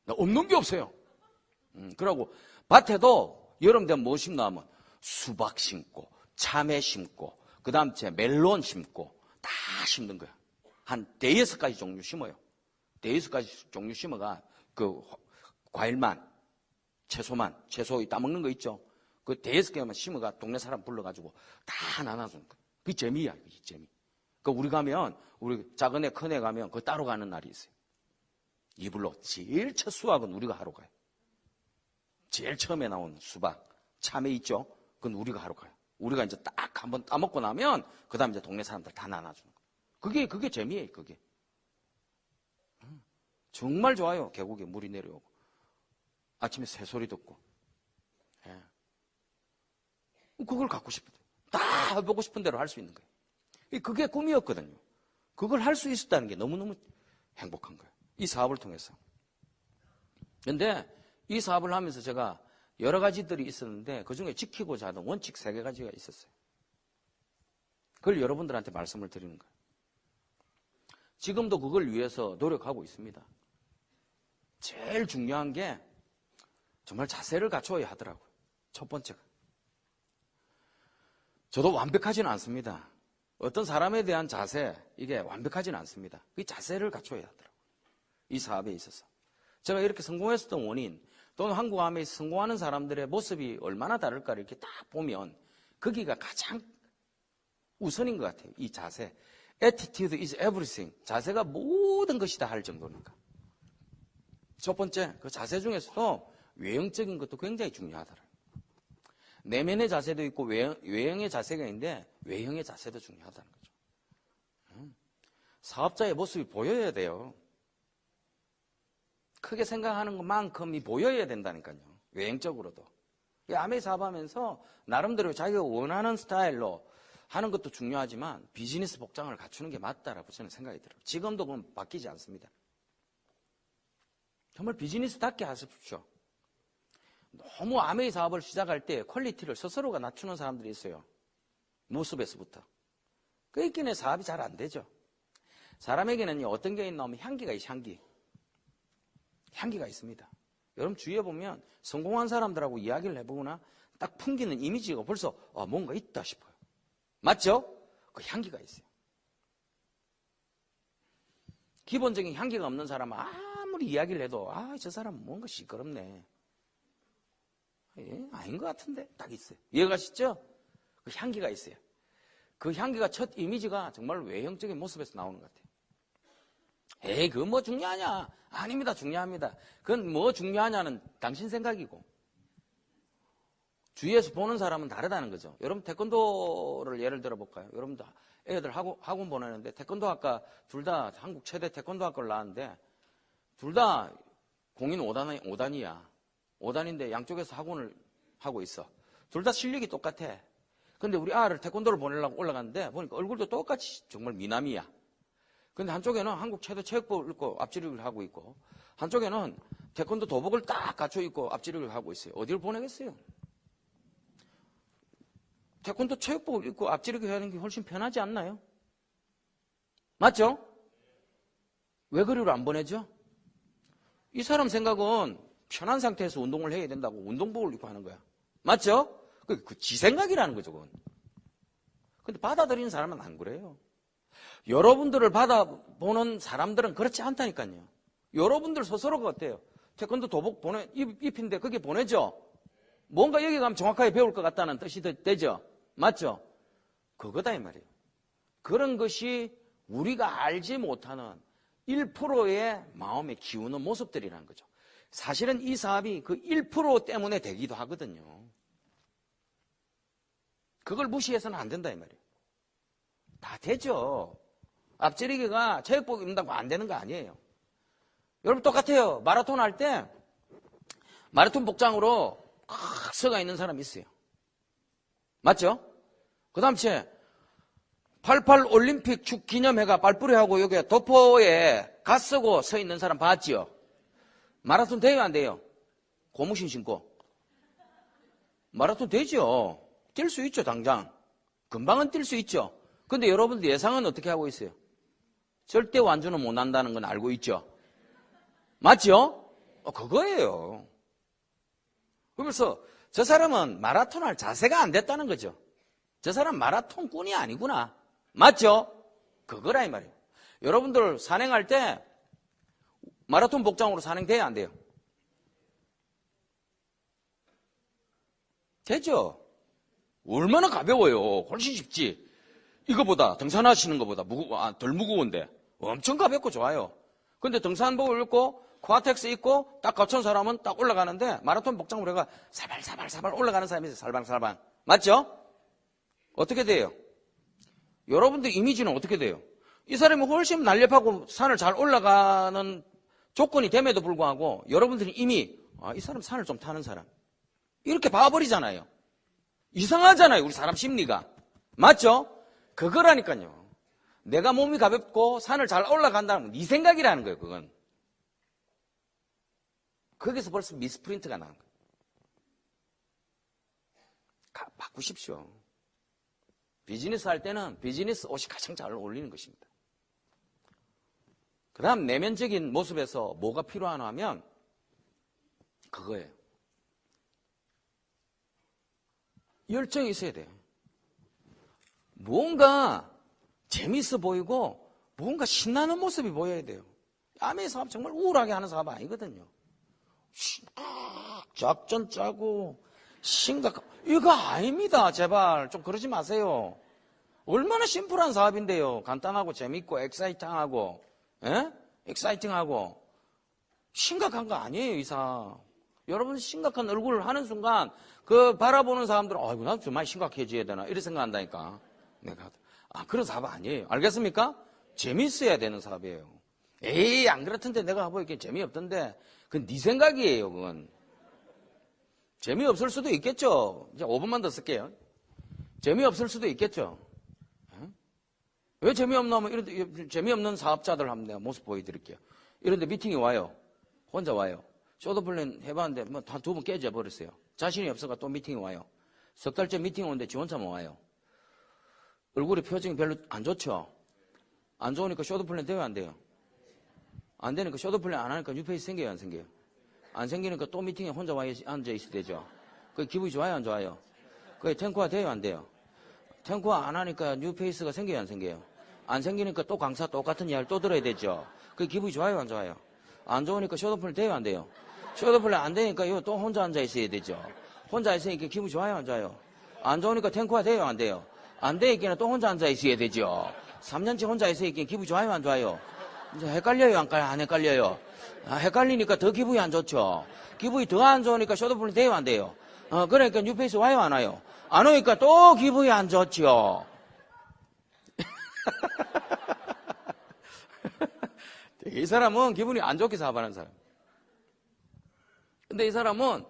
없는 게 없어요. 그러고 밭에도 여름 되면 뭐 심나 하면 수박 심고 참외 심고 그 다음 멜론 심고 다 심는 거야. 한 5-6가지 종류 심어요. 대여섯가지 종류 심어가 그 과일만, 채소 따먹는 거 있죠. 그 대여섯 개만 심어가 동네 사람 불러가지고 다 나눠주는 거. 그게 재미야, 그게 재미. 그 우리 가면, 우리 작은 애, 큰 애 가면 그 따로 가는 날이 있어요. 이불로 제일 첫 수확은 우리가 하러 가요. 제일 처음에 나온 수박, 참외 있죠? 그건 우리가 하러 가요. 우리가 이제 딱 한번 따먹고 나면, 그 다음에 이제 동네 사람들 다 나눠주는 거. 그게 재미예요, 그게. 정말 좋아요, 계곡에 물이 내려오고. 아침에 새소리 듣고. 예. 그걸 갖고 싶어요. 다 해보고 싶은 대로 할 수 있는 거예요. 그게 꿈이었거든요. 그걸 할 수 있었다는 게 너무너무 행복한 거예요. 이 사업을 통해서. 그런데 이 사업을 하면서 제가 여러 가지들이 있었는데 그중에 지키고자 하던 원칙 3가지가 있었어요. 그걸 여러분들한테 말씀을 드리는 거예요. 지금도 그걸 위해서 노력하고 있습니다. 제일 중요한 게 정말 자세를 갖춰야 하더라고요. 첫 번째가. 저도 완벽하지는 않습니다. 어떤 사람에 대한 자세, 이게 완벽하지는 않습니다. 그 자세를 갖춰야 하더라고요. 이 사업에 있어서. 제가 이렇게 성공했었던 원인, 또는 한국 암에 성공하는 사람들의 모습이 얼마나 다를까를 이렇게 딱 보면 거기가 가장 우선인 것 같아요. 이 자세. Attitude is everything. 자세가 모든 것이다 할 정도니까. 첫 번째, 그 자세 중에서도 외형적인 것도 굉장히 중요하더라고요. 내면의 자세도 있고 외형의 자세가 있는데 외형의 자세도 중요하다는 거죠. 사업자의 모습이 보여야 돼요. 크게 생각하는 것만큼이 보여야 된다니까요. 외형적으로도. 아메이 사업하면서 나름대로 자기가 원하는 스타일로 하는 것도 중요하지만 비즈니스 복장을 갖추는 게 맞다라고 저는 생각이 들어요. 지금도 그건 바뀌지 않습니다. 정말 비즈니스답게 하십시오. 너무 아메이 사업을 시작할 때 퀄리티를 스스로가 낮추는 사람들이 있어요. 모습에서부터. 그렇기 때문에 사업이 잘 안 되죠. 사람에게는 어떤 게 있나 하면 향기가 있어요. 향기가 있습니다. 여러분 주위에 보면 성공한 사람들하고 이야기를 해보거나 딱 풍기는 이미지가 벌써 뭔가 있다 싶어요. 맞죠? 그 향기가 있어요. 기본적인 향기가 없는 사람은 아무리 이야기를 해도 저 사람은 뭔가 시끄럽네. 아닌 것 같은데 딱 있어요. 이해가시죠? 그 향기가 있어요. 그 향기가 첫 이미지가 정말 외형적인 모습에서 나오는 것 같아요. 그거 뭐 중요하냐? 아닙니다. 중요합니다. 그건 뭐 중요하냐는 당신 생각이고 주위에서 보는 사람은 다르다는 거죠. 여러분 태권도를 예를 들어 볼까요? 여러분도 애들 학원 보내는데 태권도 학과 둘 다 한국 최대 태권도 학과를 나왔는데 둘 다 공인 5단이야. 5단인데 양쪽에서 학원을 하고 있어. 둘 다 실력이 똑같아. 근데 우리 아를 태권도를 보내려고 올라갔는데 보니까 얼굴도 똑같이 정말 미남이야. 근데 한쪽에는 한국 최대 체육복을 입고 앞지르기를 하고 있고 한쪽에는 태권도 도복을 딱 갖춰 입고 앞지르기를 하고 있어요. 어디를 보내겠어요? 태권도 체육복을 입고 앞지르기 하는 게 훨씬 편하지 않나요? 맞죠? 왜 그리로 안 보내죠? 이 사람 생각은 편한 상태에서 운동을 해야 된다고 운동복을 입고 하는 거야. 맞죠? 그 지 생각이라는 거죠, 그건. 근데 받아들이는 사람은 안 그래요. 여러분들을 받아보는 사람들은 그렇지 않다니까요. 여러분들 스스로가 어때요? 태권도 도복 입힌데 그게 보내죠? 뭔가 여기 가면 정확하게 배울 것 같다는 뜻이 되죠? 맞죠? 그거다 이 말이에요. 그런 것이 우리가 알지 못하는 1%의 마음에 기우는 모습들이라는 거죠. 사실은 이 사업이 그 1% 때문에 되기도 하거든요. 그걸 무시해서는 안 된다 이 말이에요. 다 되죠. 앞지르기가 체육복 입는다고 안 되는 거 아니에요. 여러분 똑같아요. 마라톤 할 때 마라톤 복장으로 꽉 서가 있는 사람이 있어요. 맞죠? 그 다음 88 올림픽 축 기념회가 빨뿌리하고 여기 도포에 가 쓰고 서 있는 사람 봤지요? 마라톤 돼요 안 돼요? 고무신 신고. 마라톤 되죠. 뛸 수 있죠 당장. 금방은 뛸 수 있죠. 근데 여러분들 예상은 어떻게 하고 있어요? 절대 완주는 못 한다는 건 알고 있죠? 맞죠? 그거예요. 그러면서 저 사람은 마라톤 할 자세가 안 됐다는 거죠. 저 사람 마라톤 꾼이 아니구나. 맞죠? 그거라 이 말이에요. 여러분들 산행할 때 마라톤 복장으로 산행돼야 안 돼요? 되죠? 얼마나 가벼워요. 훨씬 쉽지. 이거보다 등산하시는 것보다 덜 무거운데 엄청 가볍고 좋아요. 근데 등산복을 입고 코아텍스 입고 딱 갖춘 사람은 딱 올라가는데 마라톤 복장으로 해가 사발사발 올라가는 사람이 있어요. 살방살방. 맞죠? 어떻게 돼요? 여러분들 이미지는 어떻게 돼요? 이 사람이 훨씬 날렵하고 산을 잘 올라가는 조건이 됨에도 불구하고 여러분들이 이미 이 사람 산을 좀 타는 사람 이렇게 봐버리잖아요. 이상하잖아요. 우리 사람 심리가. 맞죠? 그거라니까요. 내가 몸이 가볍고 산을 잘 올라간다는 건 네 생각이라는 거예요. 그건. 거기서 벌써 미스프린트가 나는 거예요. 바꾸십시오. 비즈니스 할 때는 비즈니스 옷이 가장 잘 어울리는 것입니다. 그 다음 내면적인 모습에서 뭐가 필요하나 하면 그거예요. 열정이 있어야 돼요. 무언가 재밌어 보이고 무언가 신나는 모습이 보여야 돼요. 야매 사업 정말 우울하게 하는 사업 아니거든요. 작전 짜고 심각한 이거 아닙니다. 제발 좀 그러지 마세요. 얼마나 심플한 사업인데요. 간단하고 재밌고 엑사이팅하고 엑사이팅하고 심각한 거 아니에요. 이 사업. 여러분 심각한 얼굴을 하는 순간 그 바라보는 사람들은 아이고 나 정말 심각해져야 되나 이렇게 생각한다니까. 내가 그런 사업 아니에요. 알겠습니까? 재밌어야 되는 사업이에요. 에이 안 그렇던데 내가 뭐 이렇게 재미없던데 그건 네 생각이에요. 그건 재미없을 수도 있겠죠. 이제 5분만 더 쓸게요. 재미없을 수도 있겠죠. 왜 재미없나 하면 이런데 재미없는 사업자들 한번 내가 모습 보여드릴게요. 이런데 미팅이 와요. 혼자 와요. 쇼도플랜 해봤는데 뭐 다 두 번 깨져 버렸어요. 자신이 없어가 또 미팅이 와요. 석 달째 미팅 오는데 지 혼자만 와요. 얼굴에 표정이 별로 안 좋죠. 안 좋으니까 쇼도플랜 돼요 안 돼요? 안 되니까 쇼도플랜 안 하니까 뉴페이스 생겨요 안 생겨요? 안 생기니까 또 미팅에 혼자 와 앉아 있어야 되죠. 그 기분이 좋아요 안 좋아요? 그 탱크화 돼요 안 돼요? 탱크화 안 하니까 뉴페이스가 생겨요 안 생겨요? 안 생기니까 또 강사 똑같은 이야기를 또 들어야 되죠. 그 기분이 좋아요 안 좋아요? 안 좋으니까 쇼도플랜 돼요 안 돼요? 쇼도플랜 안 되니까 이거 또 혼자 앉아 있어야 되죠. 혼자 있으니까 기분이 좋아요 안 좋아요? 안 좋으니까 탱크화 돼요 안 돼요? 안 되니까 또 혼자 앉아 있어야 되죠. 3년째 혼자 있으니까 기분이 좋아요 안 좋아요? 이제 헷갈려요 안 헷갈려요? 헷갈리니까 더 기분이 안 좋죠. 기분이 더 안 좋으니까 쇼도플랜 돼요 안 돼요? 그러니까 뉴페이스 와요 안 와요? 안 오니까 또 기분이 안 좋죠. 이 사람은 기분이 안 좋게 사업하는 사람. 근데 이 사람은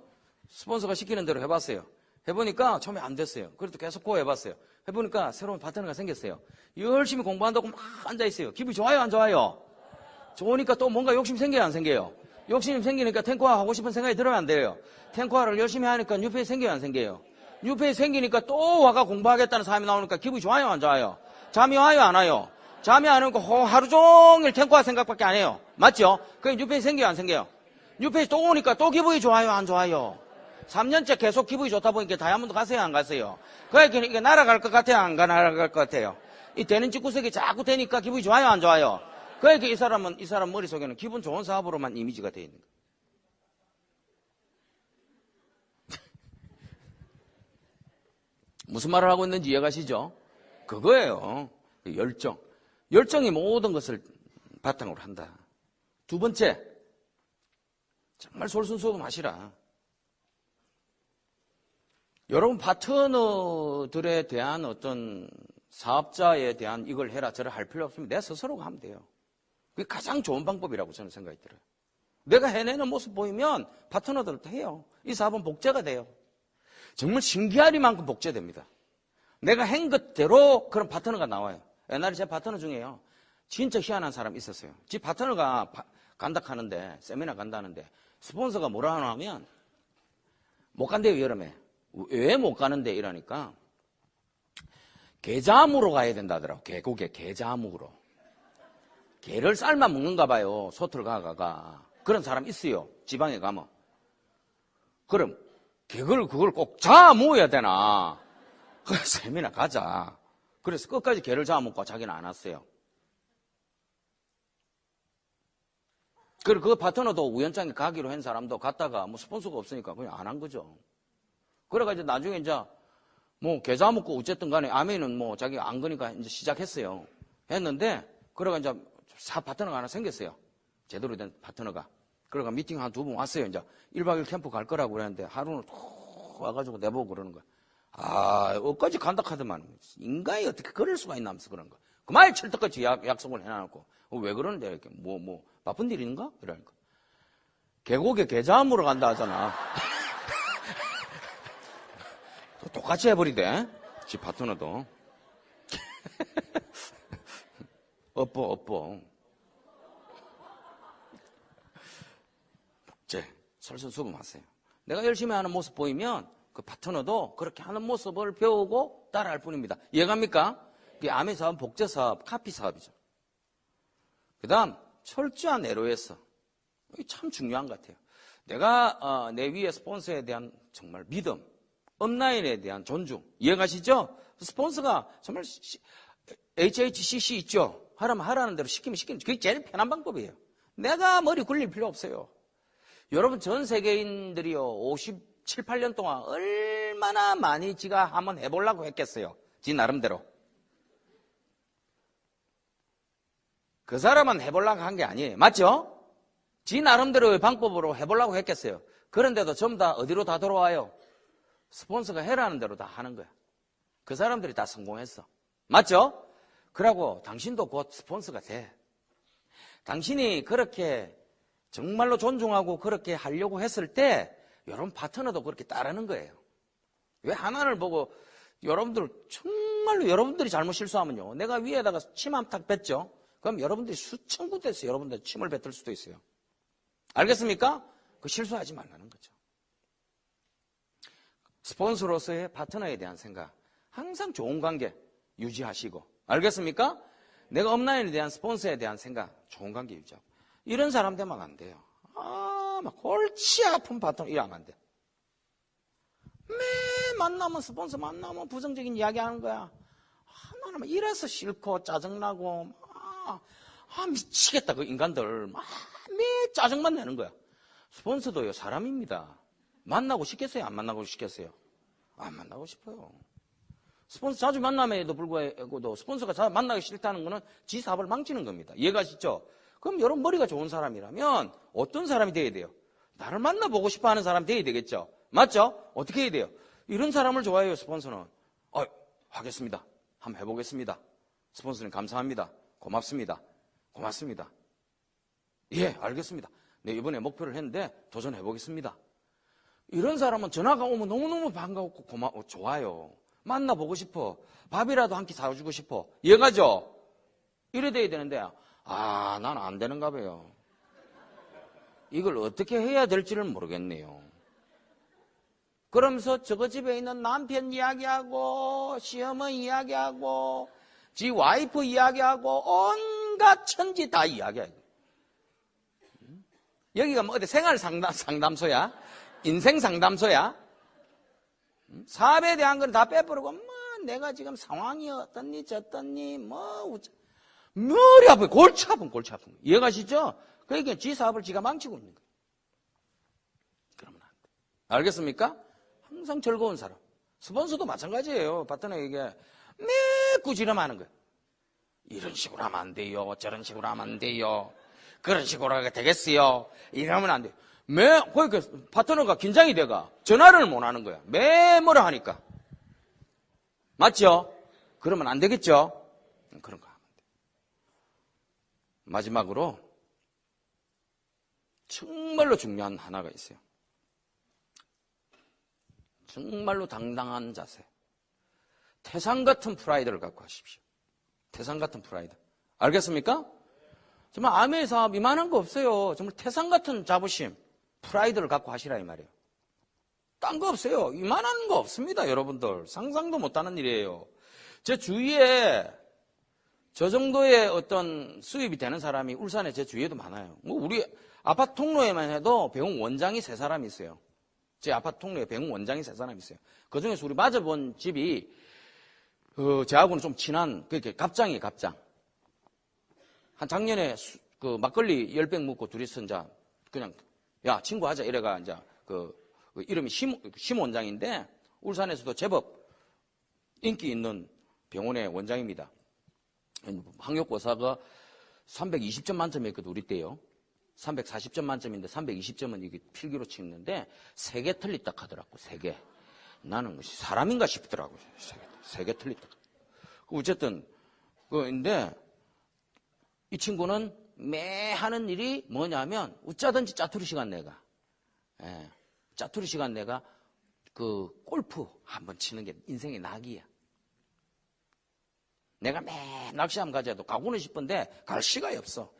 스폰서가 시키는 대로 해봤어요. 해보니까 처음에 안 됐어요. 그래도 계속 고 해봤어요. 해보니까 새로운 파트너가 생겼어요. 열심히 공부한다고 막 앉아있어요. 기분이 좋아요 안 좋아요? 좋으니까 또 뭔가 욕심 생겨요 안 생겨요? 욕심이 생기니까 탱크화 하고 싶은 생각이 들어요 안 돼요? 탱크화를 열심히 하니까 뉴페이스 생겨요 안 생겨요? 뉴페이스 생기니까 또 와가 공부하겠다는 사람이 나오니까 기분이 좋아요 안 좋아요? 잠이 와요 안 와요? 잠이 안 오니까 하루 종일 탱크화 생각밖에 안 해요. 맞죠? 그게 뉴페이스 생겨요 안 생겨요? 뉴페이스 또 오니까 또 기분이 좋아요 안 좋아요? 3년째 계속 기분이 좋다 보니까 다이아몬드 가세요 안 가세요? 그러니까 이게 날아갈 것 같아요 안 날아갈 것 같아요? 이 되는 집구석이 자꾸 되니까 기분이 좋아요 안 좋아요? 그러니까 이 사람 머릿속에는 기분 좋은 사업으로만 이미지가 되어 있는 거예요. 무슨 말을 하고 있는지 이해가시죠? 그거예요. 열정. 열정이 모든 것을 바탕으로 한다. 두 번째, 정말 솔선수범하시라. 여러분 파트너들에 대한 어떤 사업자에 대한 이걸 해라 저를 할 필요 없습니다. 내 스스로가 하면 돼요. 그게 가장 좋은 방법이라고 저는 생각이 들어요. 내가 해내는 모습 보이면 파트너들도 해요. 이 사업은 복제가 돼요. 정말 신기하리만큼 복제됩니다. 내가 한 것대로 그런 파트너가 나와요. 옛날에 제 파트너 중에요. 진짜 희한한 사람이 있었어요. 지 파트너가 간다 하는데 세미나 간다는데 스폰서가 뭐라 하나 하면 못 간대요 여름에. 왜 못 가는데 이러니까 게자무로 가야 된다더라고. 계곡에 게자무로. 게를 삶아 먹는가 봐요. 소틀 가가가. 그런 사람 있어요. 지방에 가면. 그럼 그걸 꼭 잡아먹어야 되나? 그래서 세미나 가자. 그래서 끝까지 게를 잡아먹고 자기는 안 왔어요. 그리고 그 파트너도 우연찮게 가기로 한 사람도 갔다가 뭐 스폰서가 없으니까 그냥 안 한 거죠. 그래가지고 나중에 이제 뭐 계좌 묻고 어쨌든 간에 아메는 뭐 자기가 안 거니까 이제 시작했어요. 했는데 그래가 이제 파트너가 하나 생겼어요. 제대로 된 파트너가. 그래가 미팅 한 2번 왔어요. 이제 1박 2일 캠프 갈 거라고 그랬는데 하루는 툭 와가지고 내보고 그러는 거야. 어까지 간다 하더만 인간이 어떻게 그럴 수가 있나 하면서 그러는 거야. 그말 칠떡같이 약속을 해놔놓고 왜 그러는데 이렇게 뭐 바쁜 일 있는가? 이러니까 계곡에 계좌 물어 간다 하잖아. 똑같이 해버리대. 지 파트너도. 엎어. 설설수금하세요. 내가 열심히 하는 모습 보이면 그 파트너도 그렇게 하는 모습을 배우고 따라할 뿐입니다. 이해갑니까? 이게 암의 사업, 복제 사업, 카피 사업이죠. 그 다음, 철저한 LOS. 이게 참 중요한 것 같아요. 내가 내 위에 스폰서에 대한 정말 믿음, 업라인에 대한 존중. 이해가시죠? 스폰서가 정말 HHCC 있죠? 하라는 대로 시키면 시키는 그게 제일 편한 방법이에요. 내가 머리 굴릴 필요 없어요. 여러분 전 세계인들이요 57, 8년 동안 얼마나 많이 지가 한번 해보려고 했겠어요. 지 나름대로. 그 사람은 해보려고 한 게 아니에요. 맞죠? 지 나름대로의 방법으로 해보려고 했겠어요. 그런데도 전부 다 어디로 다 돌아와요? 스폰서가 해라는 대로 다 하는 거야. 그 사람들이 다 성공했어. 맞죠? 그러고 당신도 곧 스폰서가 돼. 당신이 그렇게 정말로 존중하고 그렇게 하려고 했을 때 여러분 파트너도 그렇게 따르는 거예요. 왜 하나를 보고 여러분들 정말로 여러분들이 잘못 실수하면요. 내가 위에다가 침 한 탁 뱉죠. 그럼 여러분들이 수천 군데에서 여러분들 침을 뱉을 수도 있어요. 알겠습니까? 그 실수하지 말라는 거죠. 스폰서로서의 파트너에 대한 생각, 항상 좋은 관계 유지하시고, 알겠습니까? 내가 업라인에 대한 스폰서에 대한 생각, 좋은 관계 유지하고. 이런 사람 되면 안 돼요. 막 골치 아픈 파트너 이러면 안 돼. 매 만나면 스폰서 만나면 부정적인 이야기 하는 거야. 나는 이래서 싫고 짜증나고 미치겠다 그 인간들 매 짜증만 내는 거야. 스폰서도요 사람입니다. 만나고 싶겠어요? 안 만나고 싶겠어요? 안 만나고 싶어요. 스폰서 자주 만남에도 불구하고 스폰서가 자주 만나기 싫다는 거는 지 사업을 망치는 겁니다. 이해가시죠? 그럼 여러분 머리가 좋은 사람이라면 어떤 사람이 돼야 돼요? 나를 만나보고 싶어하는 사람이 돼야 되겠죠? 맞죠? 어떻게 해야 돼요? 이런 사람을 좋아해요. 스폰서는 하겠습니다. 한번 해보겠습니다. 스폰서님 감사합니다. 고맙습니다. 고맙습니다. 예, 알겠습니다. 네, 이번에 목표를 했는데 도전해보겠습니다. 이런 사람은 전화가 오면 너무너무 반가웠고 좋아요. 만나보고 싶어. 밥이라도 한 끼 사주고 싶어. 이해가죠? 이래 돼야 되는데 난 안 되는가 봐요. 이걸 어떻게 해야 될지를 모르겠네요. 그러면서 저거 집에 있는 남편 이야기하고 시어머니 이야기하고 지 와이프 이야기하고 온갖 천지 다 이야기하고. 여기가 뭐 어디 생활 상담소야? 인생 상담소야? 사업에 대한 건 다 빼버리고 내가 지금 상황이 어떻니 저떻니 머리 아프고 골치 아픈 이해가시죠? 그러니까 지 사업을 지가 망치고 있는 거예요. 그러면 안 돼. 알겠습니까? 항상 즐거운 사람. 스폰서도 마찬가지예요. 파트너에게 매 꾸지람하는 거예요. 이런 식으로 하면 안 돼요. 저런 식으로 하면 안 돼요. 그런 식으로 하게 되겠어요. 이러면 안 돼요. 그러니까 파트너가 긴장이 돼가 전화를 못 하는 거야. 매 뭐라 하니까. 맞죠? 그러면 안 되겠죠? 그런 거 하면 돼. 마지막으로 정말로 중요한 하나가 있어요. 정말로 당당한 자세. 태산 같은 프라이드를 갖고 하십시오. 태산 같은 프라이드. 알겠습니까? 정말 아메의 사업 이만한 거 없어요. 정말 태산 같은 자부심, 프라이드를 갖고 하시라 이 말이에요. 딴 거 없어요. 이만한 거 없습니다, 여러분들. 상상도 못하는 일이에요. 제 주위에 저 정도의 어떤 수입이 되는 사람이 울산에 제 주위에도 많아요. 우리 아파트 통로에만 해도 배웅 원장이 3사람이 있어요. 제 아파트 통로에 배웅 원장이 3사람이 있어요. 그 중에서 우리 맞아본 집이 저하고는 좀 친한 그렇게 갑장이에요, 갑장. 한 작년에 그 막걸리 10병 먹고 둘이서 이제 그냥 야 친구 하자 이래가 이제 그 이름이 심 원장인데 울산에서도 제법 인기 있는 병원의 원장입니다. 항역고사가 320점 만점이었거든 우리 때요. 340점 만점인데 320점은 이게 필기로 치는데 3개 틀렸다 하더라고. 3개. 나는 사람인가 싶더라고. 3개 틀렸다. 어쨌든 근데 이 친구는 매 하는 일이 뭐냐면 어쩌든지 짜투리 시간 내가 짜투리 시간 내가 그 골프 한번 치는 게 인생의 낙이야. 내가 매 낚시 한번 가자도 가고는 싶은데 갈 시간이 없어.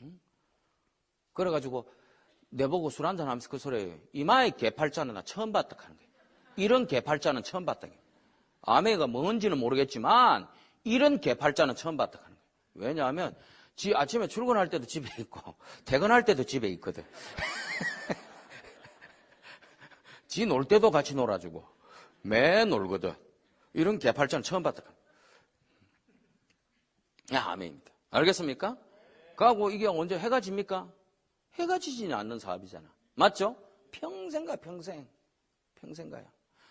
응? 그래가지고 내보고 술 한잔 하면서 그 소리에 이마에 개팔자는 나 처음 봤다 하는 거야. 이런 개팔자는 처음 봤다. 아메가 뭔지는 모르겠지만 이런 개팔자는 처음 봤다 하는 거야. 왜냐하면 지 아침에 출근할 때도 집에 있고 퇴근할 때도 집에 있거든. 지 놀 때도 같이 놀아주고 매 놀거든. 이런 개팔자는 처음 봤다. 야, 아멘입니다. 알겠습니까? 그하고 이게 언제 해가 집니까? 해가 지지는 않는 사업이잖아. 맞죠? 평생 가, 평생. 평생 가요.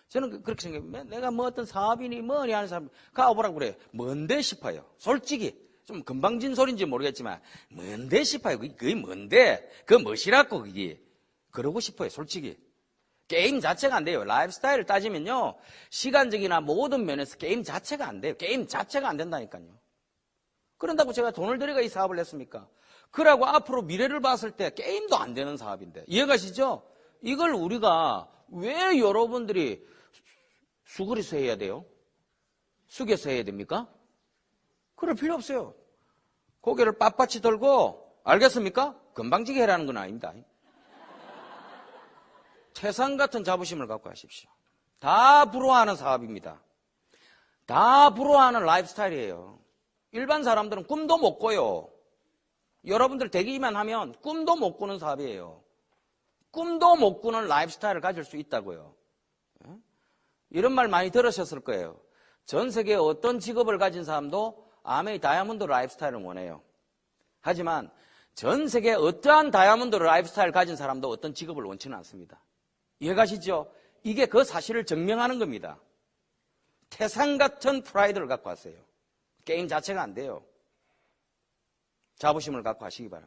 저는 그렇게 생각해요. 내가 뭐 어떤 사업이니 뭐니 하는 사람, 가보라고 그래. 뭔데 싶어요. 솔직히. 좀 금방진 소리인지 모르겠지만, 뭔데 싶어요. 그게 뭔데? 그거 뭐시라고, 그게. 그러고 싶어요, 솔직히. 게임 자체가 안 돼요. 라이프 스타일을 따지면요. 시간적이나 모든 면에서 게임 자체가 안 돼요. 게임 자체가 안 된다니까요. 그런다고 제가 돈을 들여가 이 사업을 했습니까? 그러고 앞으로 미래를 봤을 때 게임도 안 되는 사업인데. 이해가시죠? 이걸 우리가 왜 여러분들이 수그리서 해야 돼요? 숙여서 해야 됩니까? 그럴 필요 없어요. 고개를 빳빳이 들고, 알겠습니까? 금방지게 해라는 건 아닙니다. 태산 같은 자부심을 갖고 하십시오. 다 부러워하는 사업입니다. 다 부러워하는 라이프 스타일이에요. 일반 사람들은 꿈도 못 꿔요. 여러분들 되기만 하면 꿈도 못 꾸는 사업이에요. 꿈도 못 꾸는 라이프 스타일을 가질 수 있다고요. 이런 말 많이 들으셨을 거예요. 전 세계에 어떤 직업을 가진 사람도 아메이 다이아몬드 라이프 스타일을 원해요. 하지만 전 세계에 어떠한 다이아몬드 라이프 스타일을 가진 사람도 어떤 직업을 원치는 않습니다. 이해가시죠? 이게 그 사실을 증명하는 겁니다. 태산 같은 프라이드를 갖고 왔어요. 게임 자체가 안 돼요. 자부심을 갖고 하시기 바랍니다.